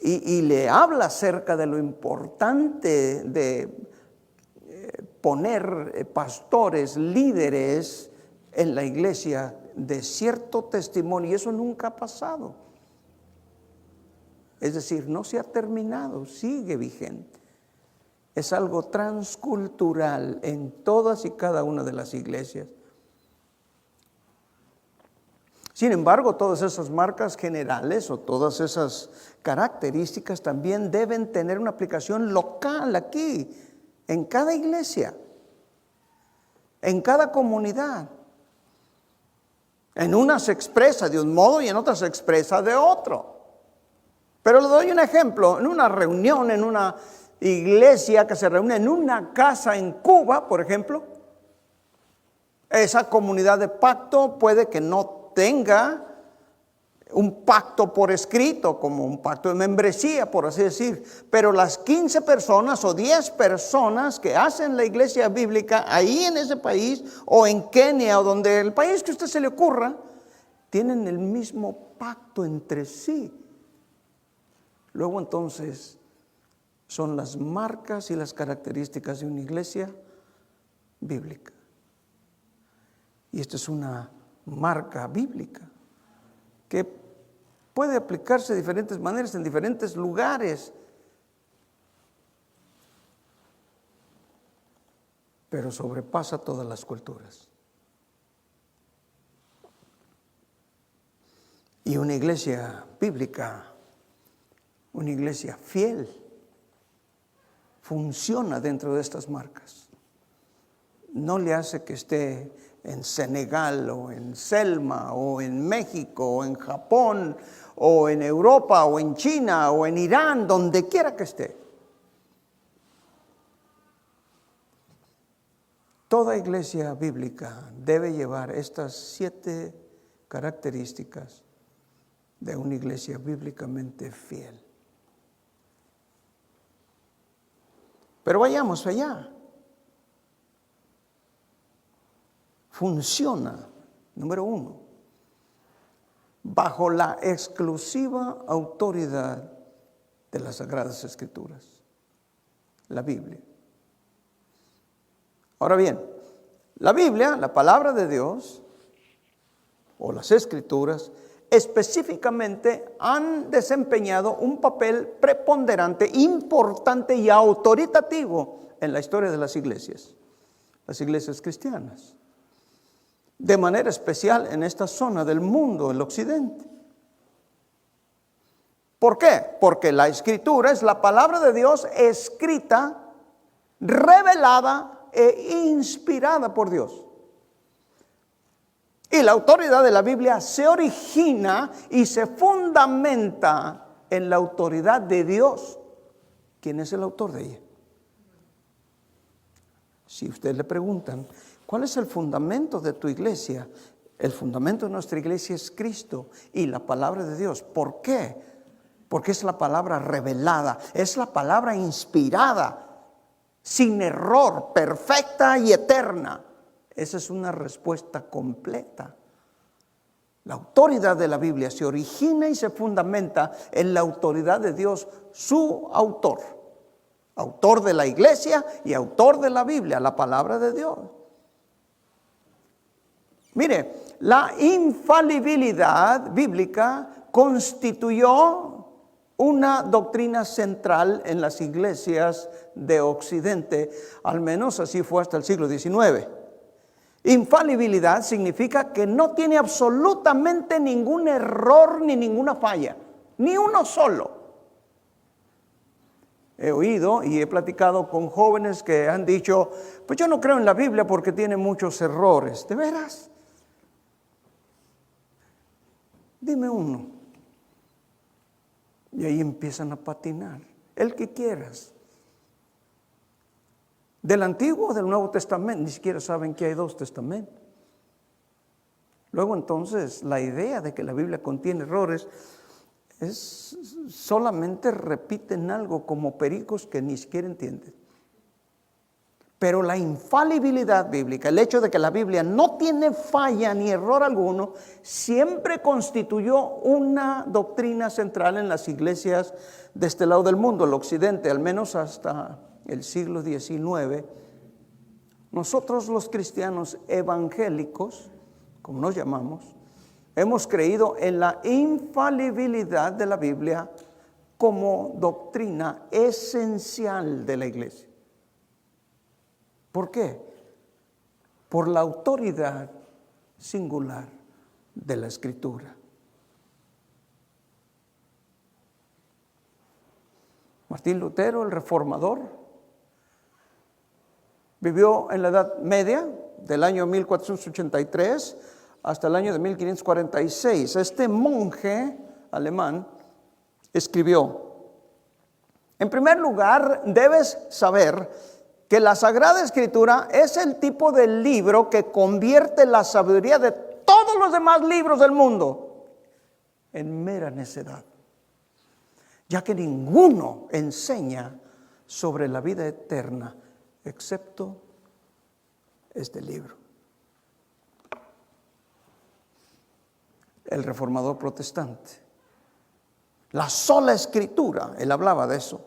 Y le habla acerca de lo importante de poner pastores, líderes en la iglesia de cierto testimonio. Y eso nunca ha pasado. Es decir, no se ha terminado, sigue vigente. Es algo transcultural en todas y cada una de las iglesias. Sin embargo, todas esas marcas generales o todas esas características también deben tener una aplicación local aquí, en cada iglesia, en cada comunidad. En unas se expresa de un modo y en otras se expresa de otro. Pero le doy un ejemplo, en una reunión, en una iglesia que se reúne en una casa en Cuba, por ejemplo, esa comunidad de pacto puede que no tenga un pacto por escrito, como un pacto de membresía, por así decir, pero las 15 personas o 10 personas que hacen la iglesia bíblica ahí en ese país, o en Kenia, o donde el país que a usted se le ocurra, tienen el mismo pacto entre sí. Luego entonces son las marcas y las características de una iglesia bíblica. Y esta es una marca bíblica que puede aplicarse de diferentes maneras en diferentes lugares, pero sobrepasa todas las culturas. Y una iglesia bíblica, una iglesia fiel, funciona dentro de estas marcas. No le hace que esté en Senegal o en Selma o en México o en Japón o en Europa o en China o en Irán, donde quiera que esté. Toda iglesia bíblica debe llevar estas 7 características de una iglesia bíblicamente fiel. Pero vayamos allá. Funciona, número 1, bajo la exclusiva autoridad de las Sagradas Escrituras, la Biblia. Ahora bien, la Biblia, la palabra de Dios, o las Escrituras, específicamente han desempeñado un papel preponderante, importante y autoritativo en la historia de las iglesias cristianas. De manera especial en esta zona del mundo, el occidente. ¿Por qué? Porque la Escritura es la palabra de Dios escrita, revelada e inspirada por Dios. Y la autoridad de la Biblia se origina y se fundamenta en la autoridad de Dios. ¿Quién es el autor de ella? Si ustedes le preguntan, ¿cuál es el fundamento de tu iglesia? El fundamento de nuestra iglesia es Cristo y la palabra de Dios. ¿Por qué? Porque es la palabra revelada, es la palabra inspirada, sin error, perfecta y eterna. Esa es una respuesta completa. La autoridad de la Biblia se origina y se fundamenta en la autoridad de Dios, su autor. Autor de la iglesia y autor de la Biblia, la palabra de Dios. Mire, la infalibilidad bíblica constituyó una doctrina central en las iglesias de Occidente, al menos así fue hasta el siglo XIX. Infalibilidad significa que no tiene absolutamente ningún error ni ninguna falla, ni uno solo. He oído y he platicado con jóvenes que han dicho, pues yo no creo en la Biblia porque tiene muchos errores. ¿De veras? Dime uno. Y ahí empiezan a patinar, el que quieras. Del Antiguo o del Nuevo Testamento, ni siquiera saben que hay dos testamentos. Luego entonces la idea de que la Biblia contiene errores es solamente repiten algo como pericos que ni siquiera entienden. Pero la infalibilidad bíblica, el hecho de que la Biblia no tiene falla ni error alguno, siempre constituyó una doctrina central en las iglesias de este lado del mundo, el occidente, al menos hasta el siglo XIX. Nosotros los cristianos evangélicos, como nos llamamos, hemos creído en la infalibilidad de la Biblia como doctrina esencial de la iglesia. ¿Por qué? Por la autoridad singular de la Escritura. Martín Lutero, el reformador, vivió en la Edad Media, del año 1483 hasta el año de 1546. Este monje alemán escribió: en primer lugar, debes saber que la Sagrada Escritura es el tipo de libro que convierte la sabiduría de todos los demás libros del mundo en mera necedad, ya que ninguno enseña sobre la vida eterna excepto este libro. El reformador protestante, la sola Escritura, él hablaba de eso,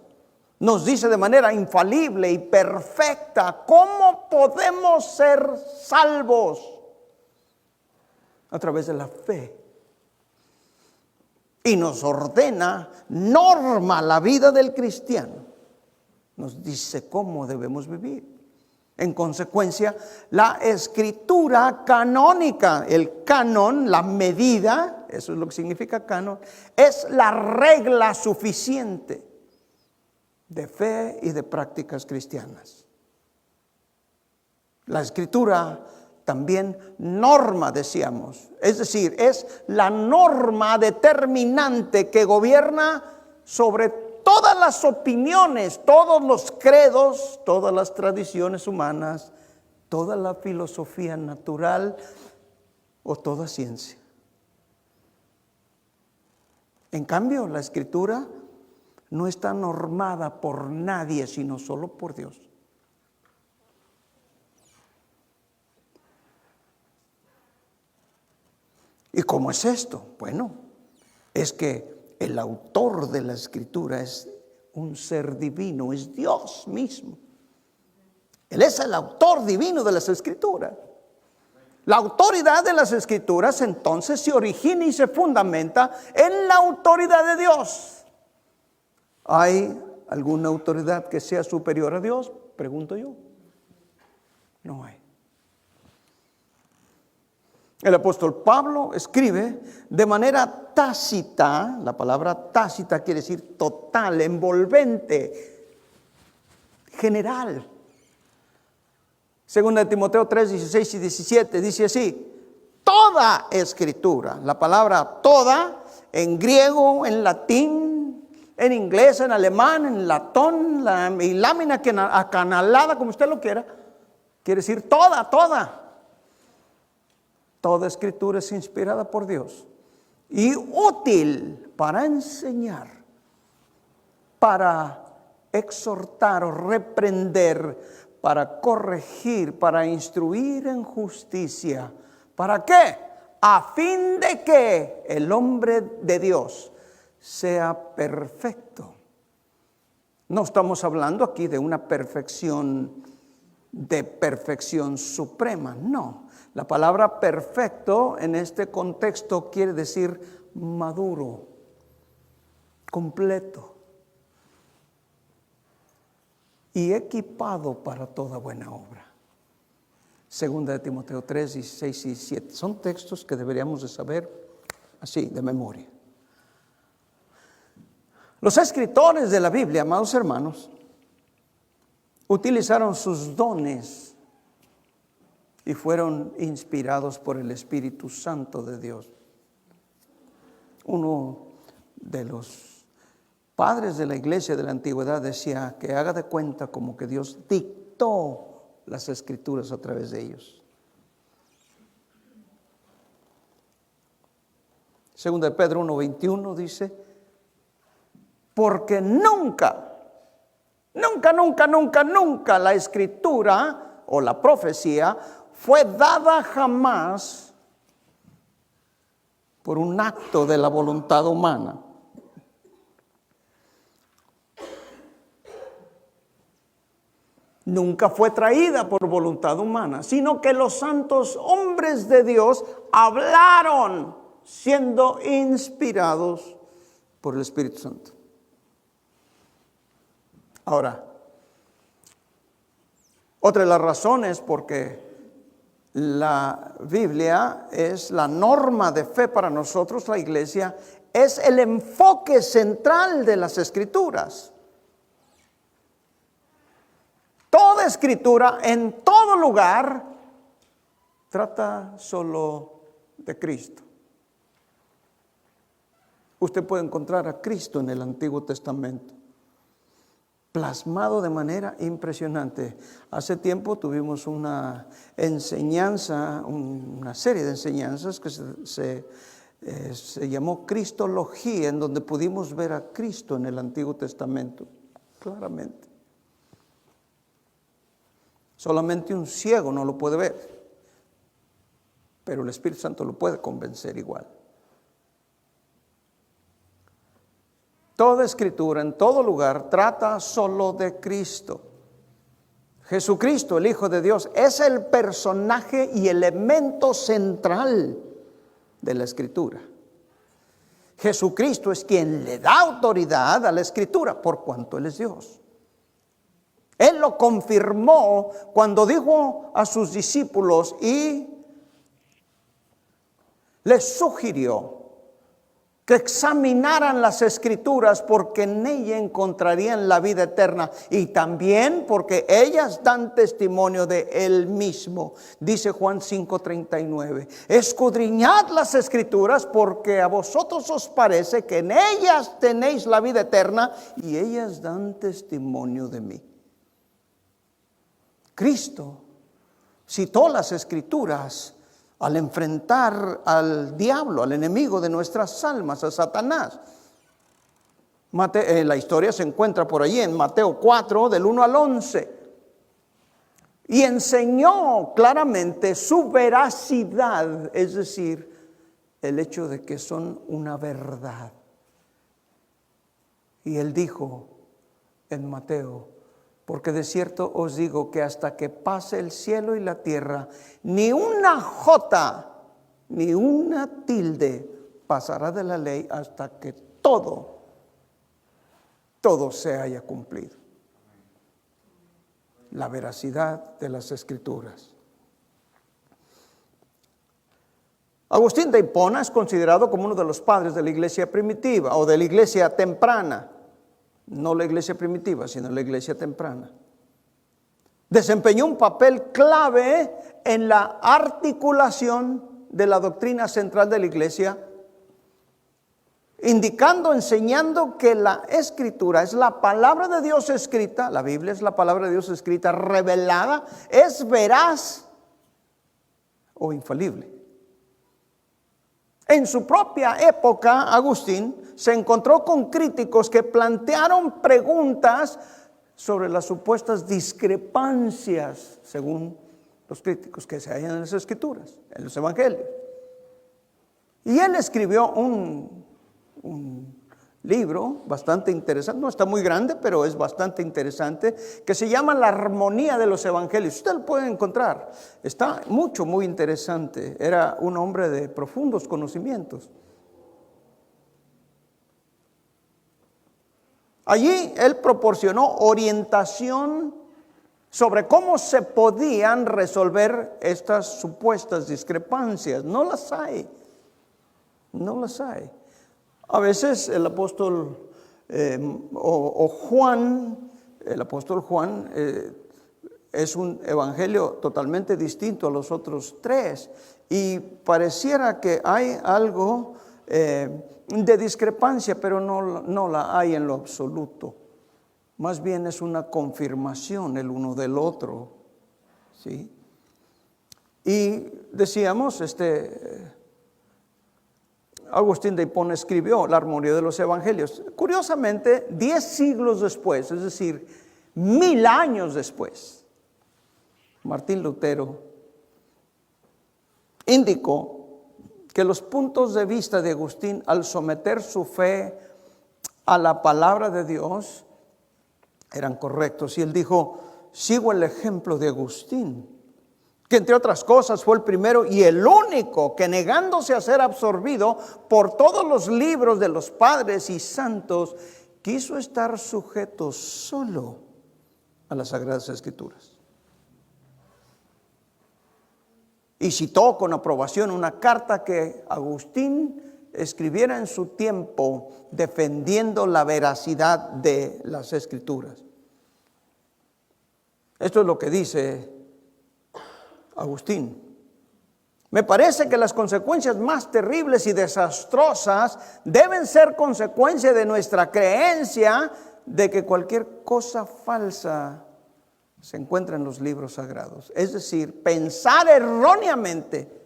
nos dice de manera infalible y perfecta cómo podemos ser salvos a través de la fe. Y nos ordena, norma la vida del cristiano. Nos dice cómo debemos vivir. En consecuencia, la Escritura canónica, el canon, la medida, eso es lo que significa canon, es la regla suficiente de fe y de prácticas cristianas. La Escritura también norma, decíamos, es decir, es la norma determinante que gobierna sobre todas las opiniones, todos los credos, todas las tradiciones humanas, toda la filosofía natural o toda ciencia. En cambio, la Escritura no está normada por nadie, sino solo por Dios. ¿Y cómo es esto? Bueno, es que el autor de la Escritura es un ser divino, es Dios mismo. Él es el autor divino de las Escrituras. La autoridad de las Escrituras entonces se origina y se fundamenta en la autoridad de Dios. ¿Hay alguna autoridad que sea superior a Dios? Pregunto yo. No hay. El apóstol Pablo escribe de manera tácita. La palabra tácita quiere decir total, envolvente, general. Segunda de Timoteo 3, 16 y 17 dice así: toda escritura. La palabra toda en griego, en latín, en inglés, en alemán, en latón y lámina acanalada, como usted lo quiera, quiere decir toda. Toda escritura es inspirada por Dios y útil para enseñar, para exhortar o reprender, para corregir, para instruir en justicia. ¿Para qué? A fin de que el hombre de Dios sea perfecto. No estamos hablando aquí de una perfección suprema, no. La palabra perfecto en este contexto quiere decir maduro, completo y equipado para toda buena obra. Segunda de Timoteo 3, 16 y 17. Son textos que deberíamos de saber así, de memoria. Los escritores de la Biblia, amados hermanos, utilizaron sus dones y fueron inspirados por el Espíritu Santo de Dios. Uno de los padres de la iglesia de la antigüedad decía que haga de cuenta como que Dios dictó las escrituras a través de ellos. Segunda de Pedro 1:21 dice: porque nunca la escritura o la profecía fue dada jamás por un acto de la voluntad humana. Nunca fue traída por voluntad humana, sino que los santos hombres de Dios hablaron siendo inspirados por el Espíritu Santo. Ahora, otra de las razones porque la Biblia es la norma de fe para nosotros, la iglesia, es el enfoque central de las Escrituras. Toda escritura, en todo lugar, trata solo de Cristo. Usted puede encontrar a Cristo en el Antiguo Testamento, plasmado de manera impresionante. Hace tiempo tuvimos una enseñanza, una serie de enseñanzas que se llamó Cristología, en donde pudimos ver a Cristo en el Antiguo Testamento, claramente. Solamente un ciego no lo puede ver, pero el Espíritu Santo lo puede convencer igual. Toda escritura, en todo lugar, trata solo de Cristo. Jesucristo, el Hijo de Dios, es el personaje y elemento central de la escritura. Jesucristo es quien le da autoridad a la escritura por cuanto Él es Dios. Él lo confirmó cuando dijo a sus discípulos y les sugirió que examinaran las Escrituras porque en ella encontrarían la vida eterna y también porque ellas dan testimonio de Él mismo. Dice Juan 5:39, escudriñad las Escrituras porque a vosotros os parece que en ellas tenéis la vida eterna y ellas dan testimonio de mí. Cristo citó las Escrituras al enfrentar al diablo, al enemigo de nuestras almas, a Satanás. La historia se encuentra por allí en Mateo 4, del 1 al 11. Y enseñó claramente su veracidad, es decir, el hecho de que son una verdad. Y él dijo en Mateo, Porque de cierto os digo que hasta que pase el cielo y la tierra, ni una jota, ni una tilde pasará de la ley hasta que todo se haya cumplido. La veracidad de las Escrituras. Agustín de Hipona es considerado como uno de los padres de la iglesia primitiva o de la iglesia temprana. No la iglesia primitiva, sino la iglesia temprana. Desempeñó un papel clave en la articulación de la doctrina central de la iglesia, indicando, enseñando que la Escritura es la palabra de Dios escrita, la Biblia es la palabra de Dios escrita, revelada, es veraz o infalible. En su propia época, Agustín se encontró con críticos que plantearon preguntas sobre las supuestas discrepancias, según los críticos, que se hallan en las Escrituras, en los Evangelios. Y él escribió un libro bastante interesante, no está muy grande, pero es bastante interesante, que se llama La Armonía de los Evangelios. Usted lo puede encontrar, está muy interesante. Era un hombre de profundos conocimientos. Allí él proporcionó orientación sobre cómo se podían resolver estas supuestas discrepancias. No las hay. A veces el apóstol Juan, el apóstol Juan es un evangelio totalmente distinto a los otros tres, y pareciera que hay algo de discrepancia, pero no la hay en lo absoluto. Más bien es una confirmación el uno del otro, ¿sí? Y decíamos, Agustín de Hipona escribió La Armonía de los Evangelios. Curiosamente, 10 siglos después, es decir, 1000 años después, Martín Lutero indicó que los puntos de vista de Agustín, al someter su fe a la palabra de Dios, eran correctos. Y él dijo: sigo el ejemplo de Agustín, que entre otras cosas fue el primero y el único que, negándose a ser absorbido por todos los libros de los padres y santos, quiso estar sujeto solo a las Sagradas Escrituras. Y citó con aprobación una carta que Agustín escribiera en su tiempo defendiendo la veracidad de las Escrituras. Esto es lo que dice Agustín: me parece que las consecuencias más terribles y desastrosas deben ser consecuencia de nuestra creencia de que cualquier cosa falsa se encuentra en los libros sagrados. Es decir, pensar erróneamente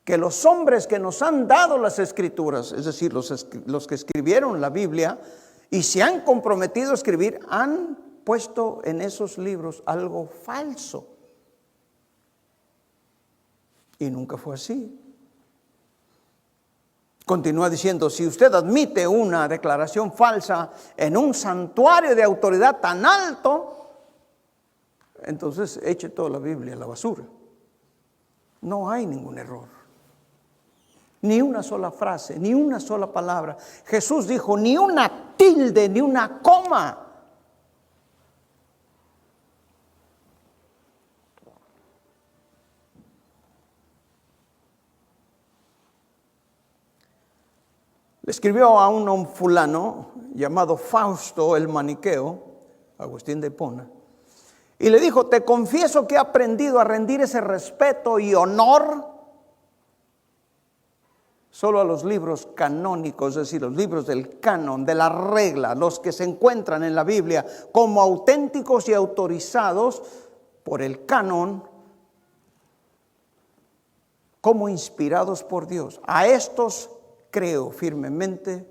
que los hombres que nos han dado las Escrituras, es decir, los que escribieron la Biblia y se han comprometido a escribir, han puesto en esos libros algo falso. Y nunca fue así. Continúa diciendo: si usted admite una declaración falsa en un santuario de autoridad tan alto, entonces eche toda la Biblia a la basura. No hay ningún error, ni una sola frase, ni una sola palabra. Jesús dijo: ni una tilde, ni una coma. Le escribió a un fulano llamado Fausto el Maniqueo, Agustín de Hipona, y le dijo: te confieso que he aprendido a rendir ese respeto y honor solo a los libros canónicos, es decir, los libros del canon, de la regla, los que se encuentran en la Biblia como auténticos y autorizados por el canon, como inspirados por Dios. A estos creo firmemente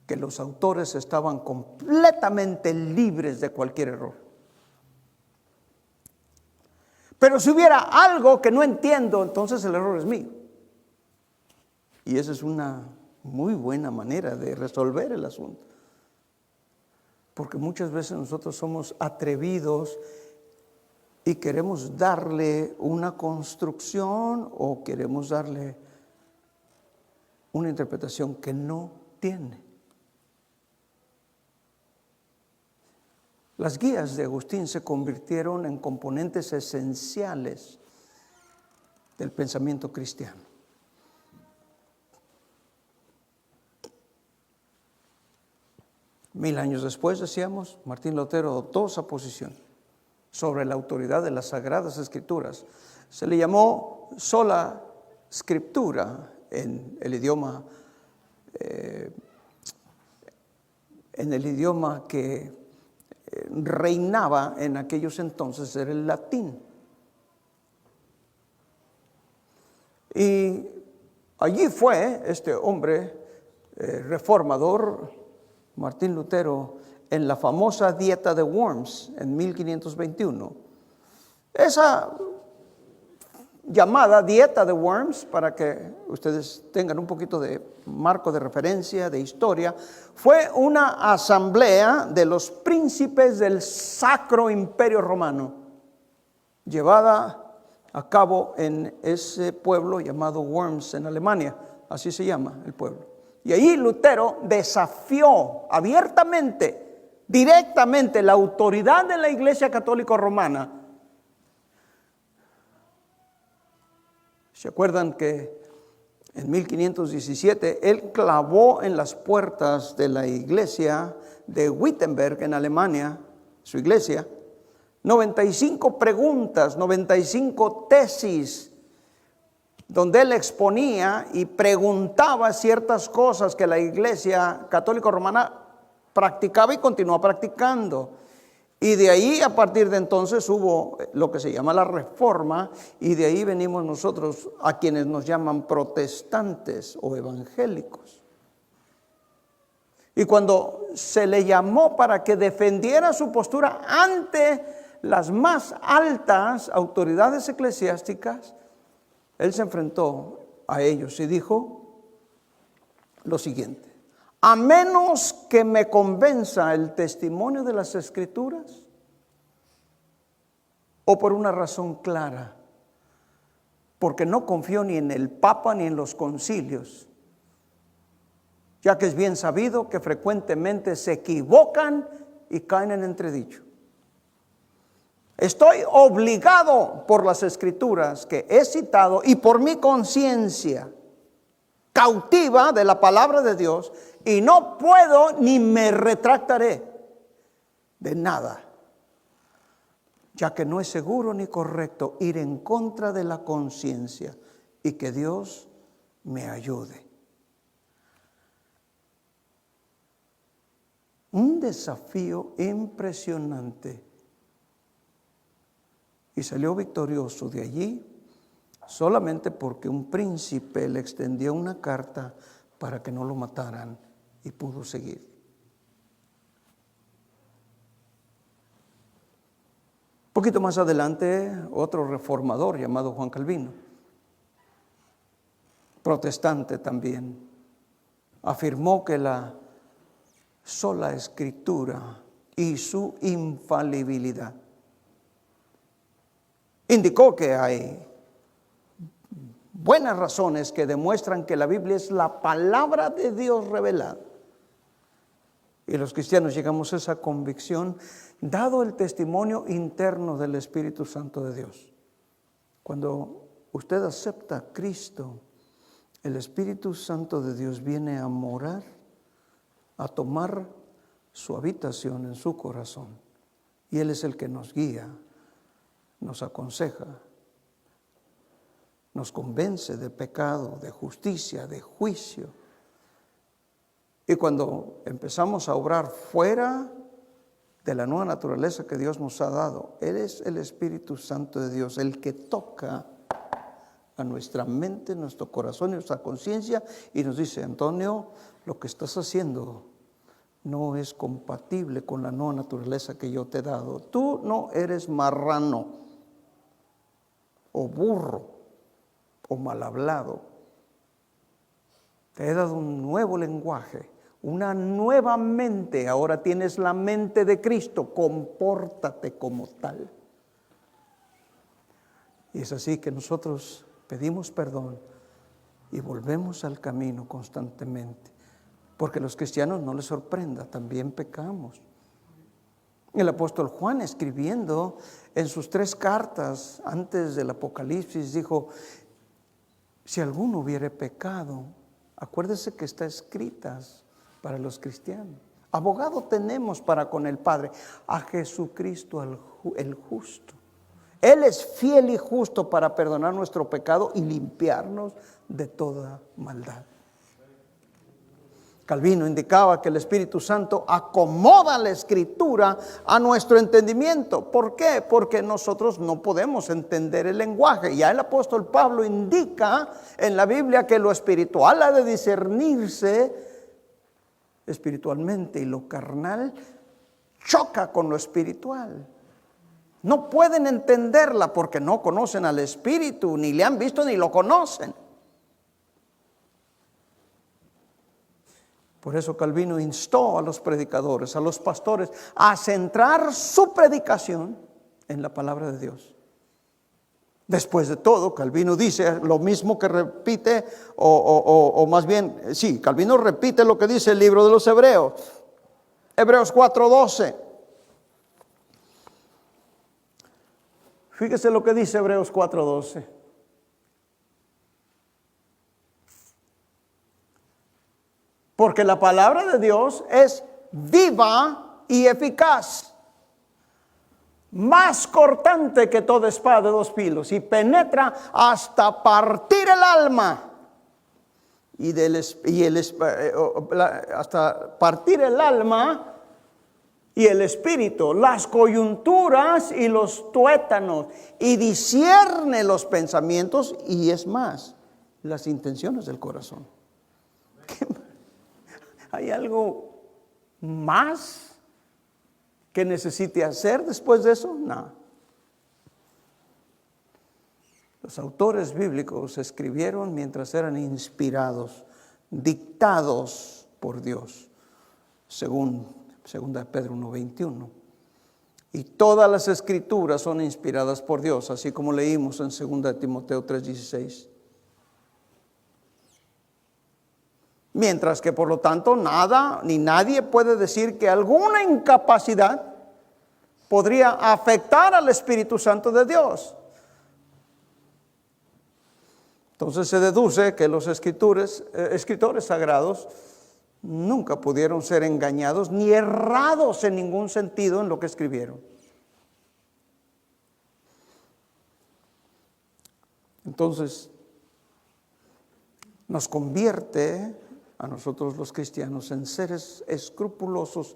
que los autores estaban completamente libres de cualquier error. Pero si hubiera algo que no entiendo, entonces el error es mío. Y esa es una muy buena manera de resolver el asunto. Porque muchas veces nosotros somos atrevidos y queremos darle una construcción o queremos darle una interpretación que no tiene. Las guías de Agustín se convirtieron en componentes esenciales del pensamiento cristiano. Mil años después, decíamos, Martín Lutero adoptó esa posición sobre la autoridad de las Sagradas Escrituras. Se le llamó sola scriptura en el idioma que reinaba en aquellos entonces, era el latín. Y allí fue este hombre reformador, Martín Lutero, en la famosa Dieta de Worms en 1521. Esa llamada Dieta de Worms, para que ustedes tengan un poquito de marco de referencia, de historia, fue una asamblea de los príncipes del Sacro Imperio Romano, llevada a cabo en ese pueblo llamado Worms en Alemania, así se llama el pueblo. Y ahí Lutero desafió abiertamente, directamente, la autoridad de la Iglesia Católica Romana. ¿Se acuerdan que en 1517 él clavó en las puertas de la iglesia de Wittenberg en Alemania, su iglesia, 95 preguntas, 95 tesis, donde él exponía y preguntaba ciertas cosas que la Iglesia Católica Romana practicaba y continúa practicando. Y de ahí, a partir de entonces, hubo lo que se llama la Reforma, y de ahí venimos nosotros a quienes nos llaman protestantes o evangélicos. Y cuando se le llamó para que defendiera su postura ante las más altas autoridades eclesiásticas, él se enfrentó a ellos y dijo lo siguiente: a menos que me convenza el testimonio de las Escrituras, o por una razón clara, porque no confío ni en el Papa ni en los concilios, ya que es bien sabido que frecuentemente se equivocan y caen en entredicho. Estoy obligado por las Escrituras que he citado y por mi conciencia cautiva de la palabra de Dios, y no puedo ni me retractaré de nada, ya que no es seguro ni correcto ir en contra de la conciencia, y que Dios me ayude. Un desafío impresionante. Y salió victorioso de allí solamente porque un príncipe le extendió una carta para que no lo mataran, y pudo seguir. Un poquito más adelante, otro reformador llamado Juan Calvino, protestante también, afirmó que la sola Escritura y su infalibilidad. Indicó que hay buenas razones que demuestran que la Biblia es la palabra de Dios revelada. Y los cristianos llegamos a esa convicción dado el testimonio interno del Espíritu Santo de Dios. Cuando usted acepta a Cristo, el Espíritu Santo de Dios viene a morar, a tomar su habitación en su corazón. Y Él es el que nos guía, nos aconseja, nos convence de pecado, de justicia, de juicio. Y cuando empezamos a obrar fuera de la nueva naturaleza que Dios nos ha dado, Él es el Espíritu Santo de Dios, el que toca a nuestra mente, nuestro corazón y nuestra conciencia, y nos dice: Antonio, lo que estás haciendo no es compatible con la nueva naturaleza que yo te he dado. Tú no eres marrano, o burro, o mal hablado. Te he dado un nuevo lenguaje, una nueva mente. Ahora tienes la mente de Cristo, compórtate como tal. Y es así que nosotros pedimos perdón y volvemos al camino constantemente. Porque a los cristianos no les sorprenda, también pecamos. El apóstol Juan, escribiendo en sus 3 cartas antes del Apocalipsis, dijo: si alguno hubiere pecado, acuérdese que está escritas para los cristianos. Abogado tenemos para con el Padre, a Jesucristo el justo. Él es fiel y justo para perdonar nuestro pecado y limpiarnos de toda maldad. Calvino indicaba que el Espíritu Santo acomoda la Escritura a nuestro entendimiento. ¿Por qué? Porque nosotros no podemos entender el lenguaje. Ya el apóstol Pablo indica en la Biblia que lo espiritual ha de discernirse espiritualmente y lo carnal choca con lo espiritual. No pueden entenderla porque no conocen al Espíritu, ni le han visto ni lo conocen. Por eso Calvino instó a los predicadores, a los pastores, a centrar su predicación en la palabra de Dios. Después de todo, Calvino dice lo mismo que repite, o más bien, sí, Calvino repite lo que dice el libro de los Hebreos. Hebreos 4:12. Fíjese lo que dice Hebreos 4:12. Porque la palabra de Dios es viva y eficaz, más cortante que toda espada de 2 filos, y penetra hasta partir el alma hasta partir el alma y el espíritu, las coyunturas y los tuétanos, y discierne los pensamientos y, es más, las intenciones del corazón. ¿Hay algo más que necesite hacer después de eso? No. Los autores bíblicos escribieron mientras eran inspirados, dictados por Dios, según 2 Pedro 1:21. Y todas las escrituras son inspiradas por Dios, así como leímos en 2 Timoteo 3:16. Mientras que, por lo tanto, nada ni nadie puede decir que alguna incapacidad podría afectar al Espíritu Santo de Dios. Entonces se deduce que los escritores sagrados nunca pudieron ser engañados ni errados en ningún sentido en lo que escribieron. Entonces, nos convierte a nosotros los cristianos en seres escrupulosos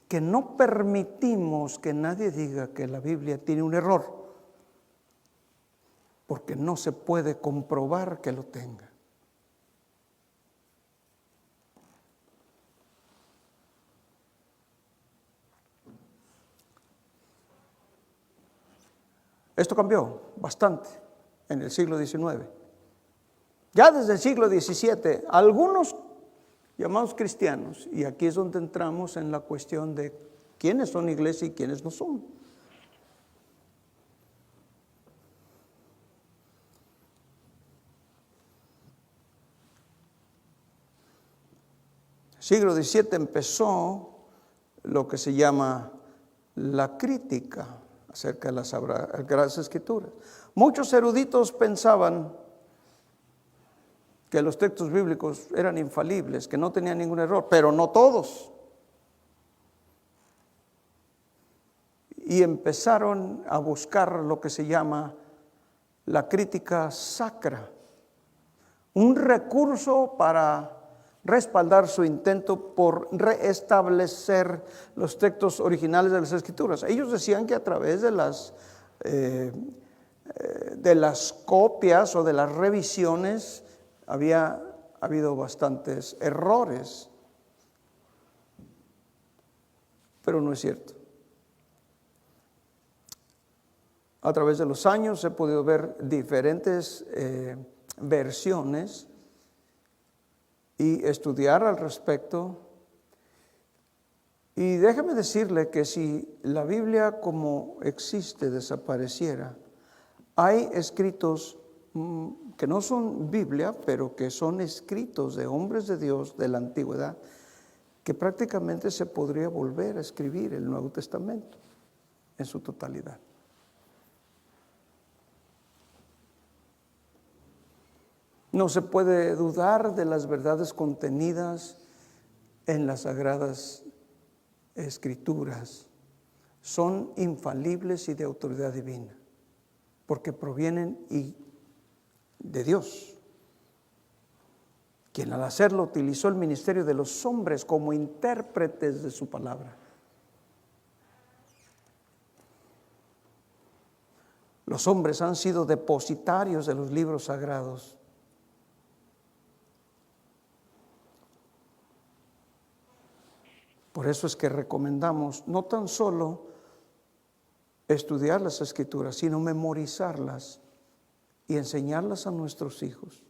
que no permitimos que nadie diga que la Biblia tiene un error, porque no se puede comprobar que lo tenga. Esto cambió bastante en el siglo XIX. Ya desde el siglo XVII, algunos llamados cristianos, y aquí es donde entramos en la cuestión de quiénes son iglesia y quiénes no son. El siglo XVII empezó lo que se llama la crítica acerca de las Sagradas Escrituras. Muchos eruditos pensaban que los textos bíblicos eran infalibles, que no tenían ningún error, pero no todos. Y empezaron a buscar lo que se llama la crítica sacra, un recurso para respaldar su intento por reestablecer los textos originales de las Escrituras. Ellos decían que a través de las copias o de las revisiones había habido bastantes errores, pero no es cierto. A través de los años he podido ver diferentes versiones y estudiar al respecto, Y déjeme decirle que si la Biblia como existe desapareciera, hay escritos que no son Biblia, pero que son escritos de hombres de Dios de la antigüedad, que prácticamente se podría volver a escribir el Nuevo Testamento en su totalidad. No se puede dudar de las verdades contenidas en las Sagradas Escrituras. Son infalibles y de autoridad divina, porque provienen de Dios, quien al hacerlo utilizó el ministerio de los hombres como intérpretes de su palabra. Los hombres han sido depositarios de los libros sagrados. Por eso es que recomendamos no tan solo estudiar las Escrituras, sino memorizarlas y enseñarlas a nuestros hijos.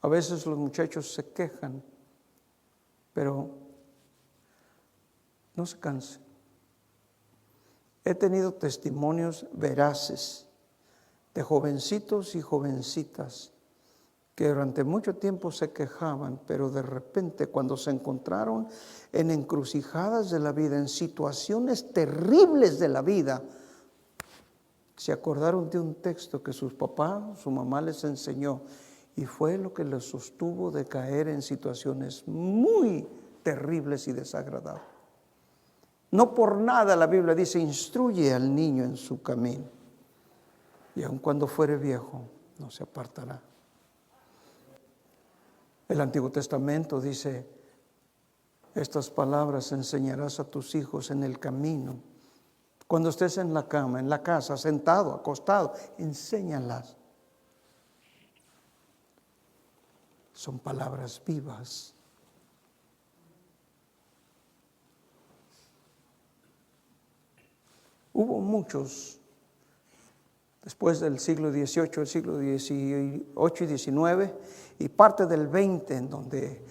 A veces los muchachos se quejan, pero no se cansen. He tenido testimonios veraces de jovencitos y jovencitas que durante mucho tiempo se quejaban, pero de repente cuando se encontraron en encrucijadas de la vida, en situaciones terribles de la vida, se acordaron de un texto que sus papás, su mamá les enseñó, y fue lo que les sostuvo de caer en situaciones muy terribles y desagradables. No por nada la Biblia dice, instruye al niño en su camino, y aun cuando fuere viejo, no se apartará. El Antiguo Testamento dice, estas palabras enseñarás a tus hijos en el camino. Cuando estés en la cama, en la casa, sentado, acostado, enséñalas. Son palabras vivas. Hubo muchos, después del siglo XVIII, el siglo XVIII y XIX, y parte del XX, en donde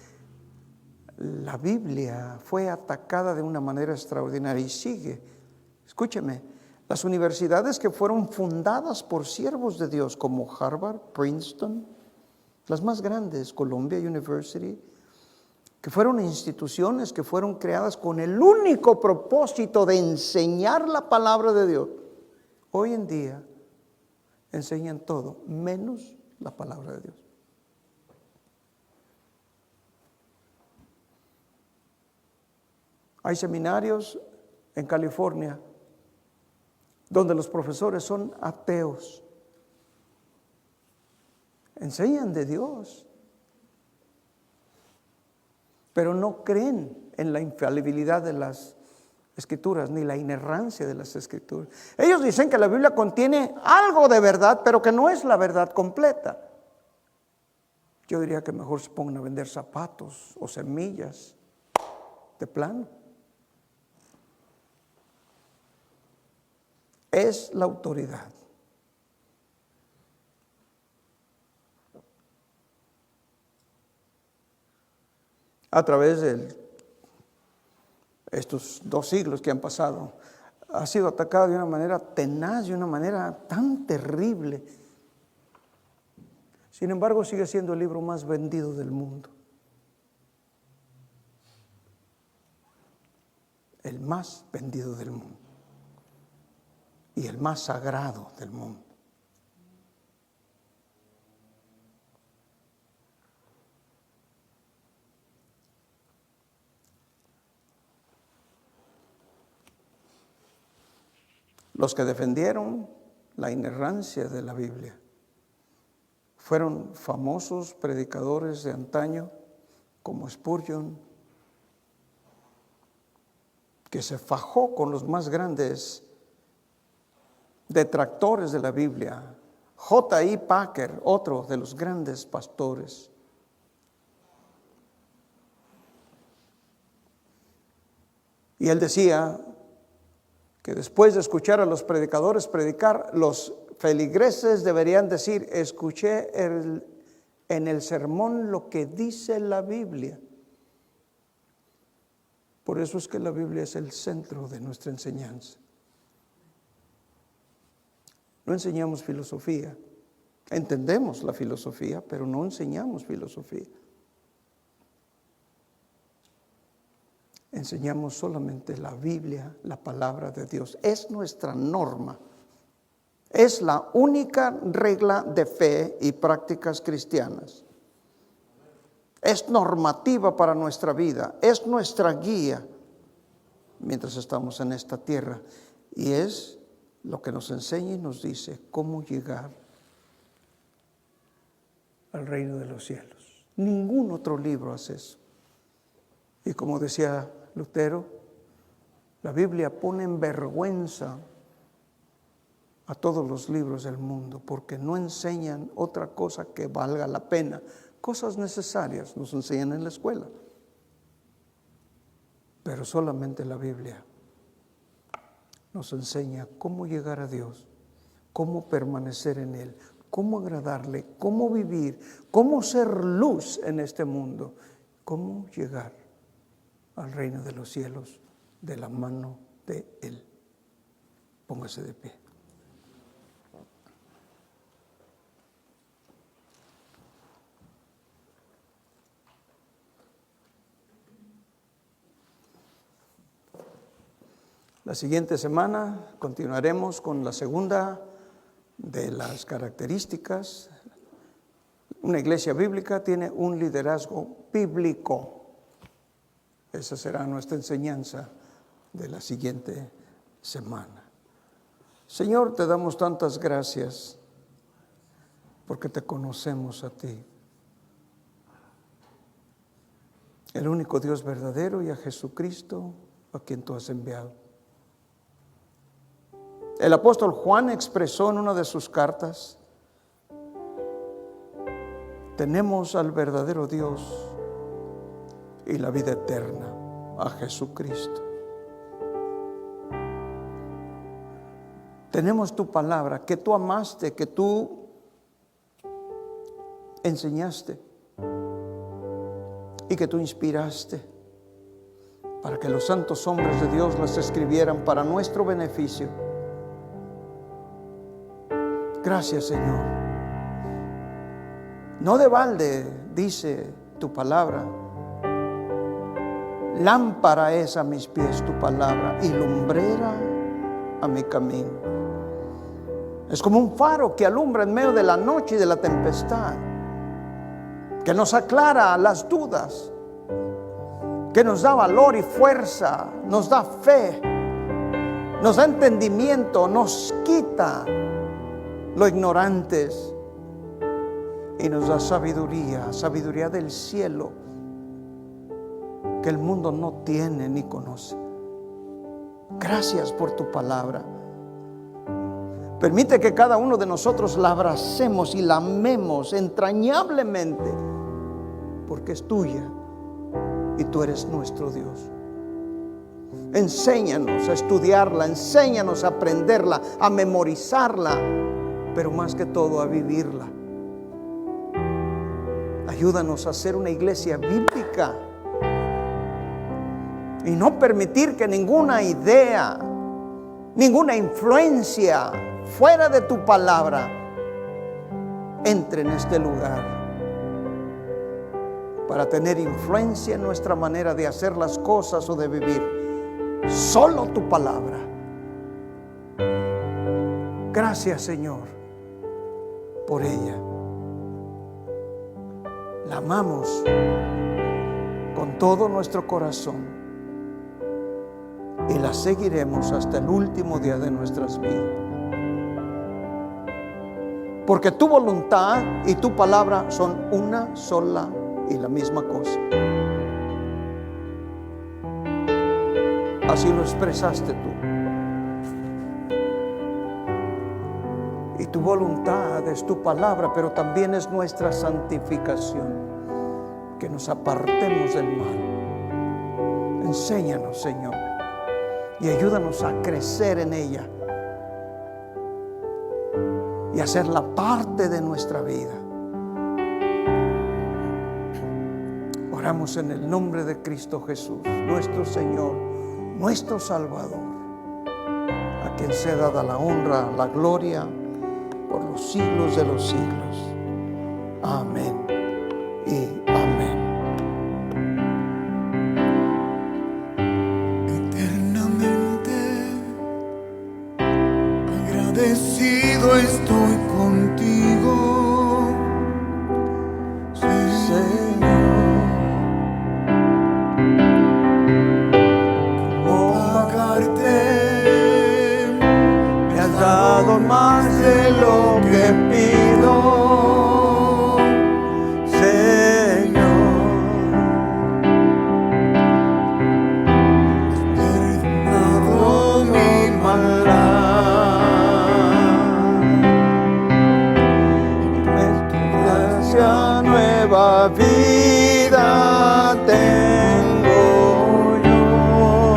la Biblia fue atacada de una manera extraordinaria y sigue. Escúcheme, las universidades que fueron fundadas por siervos de Dios como Harvard, Princeton, las más grandes, Columbia University, que fueron instituciones que fueron creadas con el único propósito de enseñar la palabra de Dios, hoy en día enseñan todo menos la palabra de Dios. Hay seminarios en California donde los profesores son ateos. Enseñan de Dios, pero no creen en la infalibilidad de las Escrituras ni la inerrancia de las Escrituras. Ellos dicen que la Biblia contiene algo de verdad, pero que no es la verdad completa. Yo diría que mejor se pongan a vender zapatos o semillas de plano. Es la autoridad. A través de estos 2 siglos que han pasado, ha sido atacada de una manera tenaz, de una manera tan terrible. Sin embargo, sigue siendo el libro más vendido del mundo. El más vendido del mundo. Y el más sagrado del mundo. Los que defendieron la inerrancia de la Biblia fueron famosos predicadores de antaño como Spurgeon, que se fajó con los más grandes detractores de la Biblia. J.I. Packer, otro de los grandes pastores. Y él decía que después de escuchar a los predicadores predicar, los feligreses deberían decir, escuché en el sermón lo que dice la Biblia. Por eso es que la Biblia es el centro de nuestra enseñanza. No enseñamos filosofía. Entendemos la filosofía, pero no enseñamos filosofía. Enseñamos solamente la Biblia, la palabra de Dios. Es nuestra norma. Es la única regla de fe y prácticas cristianas. Es normativa para nuestra vida. Es nuestra guía mientras estamos en esta tierra. Y es lo que nos enseña y nos dice cómo llegar al reino de los cielos. Ningún otro libro hace eso. Y como decía Lutero, la Biblia pone en vergüenza a todos los libros del mundo porque no enseñan otra cosa que valga la pena. Cosas necesarias nos enseñan en la escuela, pero solamente la Biblia nos enseña cómo llegar a Dios, cómo permanecer en Él, cómo agradarle, cómo vivir, cómo ser luz en este mundo, cómo llegar al reino de los cielos de la mano de Él. Póngase de pie. La siguiente semana continuaremos con la segunda de las características. Una iglesia bíblica tiene un liderazgo bíblico. Esa será nuestra enseñanza de la siguiente semana. Señor, te damos tantas gracias porque te conocemos a ti, el único Dios verdadero, y a Jesucristo, a quien tú has enviado. El apóstol Juan expresó en una de sus cartas: tenemos al verdadero Dios y la vida eterna, a Jesucristo. Tenemos tu palabra, que tú amaste, que tú enseñaste y que tú inspiraste para que los santos hombres de Dios las escribieran para nuestro beneficio. Gracias, Señor. No de balde dice tu palabra: lámpara es a mis pies tu palabra y lumbrera a mi camino. Es como un faro que alumbra en medio de la noche y de la tempestad, que nos aclara las dudas, que nos da valor y fuerza, nos da fe, nos da entendimiento, nos quita lo ignorantes y nos da sabiduría, sabiduría del cielo que el mundo no tiene ni conoce. Gracias por tu palabra. Permite que cada uno de nosotros la abracemos y la amemos entrañablemente, porque es tuya y tú eres nuestro Dios. Enséñanos a estudiarla, enséñanos a aprenderla, a memorizarla, pero más que todo a vivirla. Ayúdanos a ser una iglesia bíblica y no permitir que ninguna idea, ninguna influencia fuera de tu palabra entre en este lugar para tener influencia en nuestra manera de hacer las cosas o de vivir. Solo tu palabra. Gracias, Señor, por ella. La amamos con todo nuestro corazón y la seguiremos hasta el último día de nuestras vidas. Porque tu voluntad y tu palabra son una sola y la misma cosa. Así lo expresaste tú. Y tu voluntad es tu palabra, pero también es nuestra santificación, que nos apartemos del mal. Enséñanos, Señor, y ayúdanos a crecer en ella y hacerla parte de nuestra vida. Oramos en el nombre de Cristo Jesús, nuestro Señor, nuestro Salvador, a quien sea dada la honra, la gloria por los siglos de los siglos. Amén y amén. Agradecido estoy contigo, Señor. ¿Cómo pagarte? Me has dado más de lo que pido, Señor. Has perdonado mi maldad. Nueva vida tengo yo.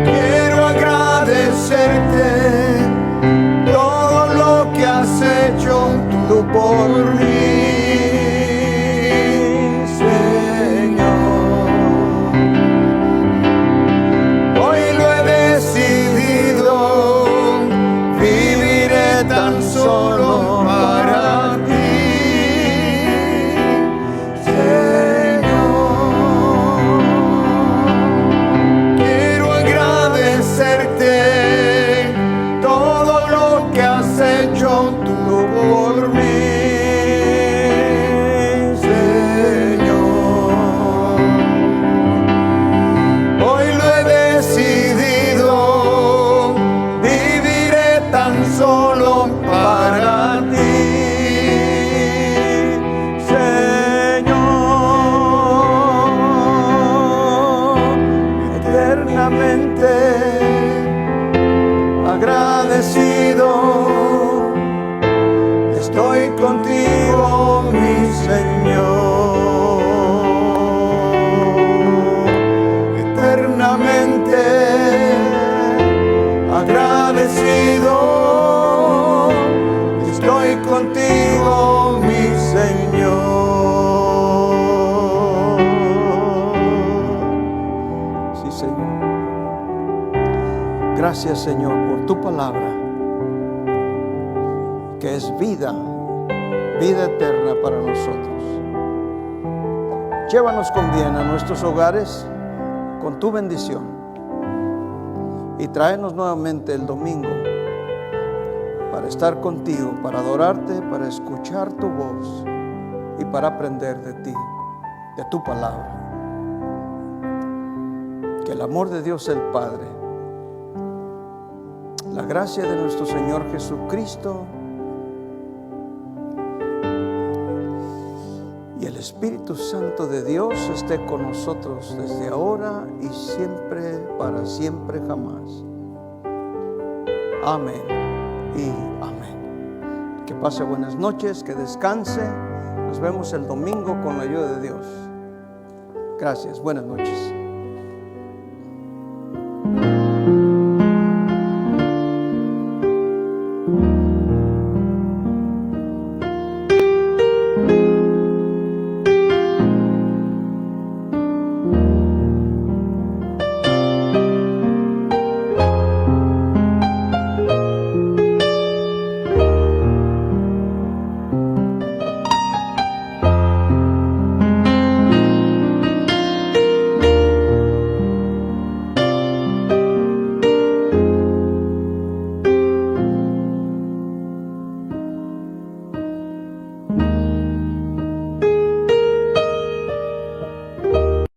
Quiero agradecerte todo lo que has hecho tú por mí, Señor. Hoy lo he decidido, viviré tan solo para ti. Todo lo que has hecho tú por mí, Señor. Hoy lo he decidido, viviré tan solo para ti, Señor. Eternamente agradecido estoy contigo, mi Señor. Eternamente agradecido estoy contigo, mi Señor. Sí, Señor. Gracias, Señor, por tu palabra, que es vida, vida eterna para nosotros. Llévanos con bien a nuestros hogares con tu bendición y tráenos nuevamente el domingo para estar contigo, para adorarte, para escuchar tu voz y para aprender de ti, de tu palabra. Que el amor de Dios el Padre, la gracia de nuestro Señor Jesucristo y el Espíritu Santo de Dios esté con nosotros desde ahora y siempre, para siempre, jamás. Amén y amén. Que pase buenas noches, que descanse. Nos vemos el domingo con la ayuda de Dios. Gracias, buenas noches.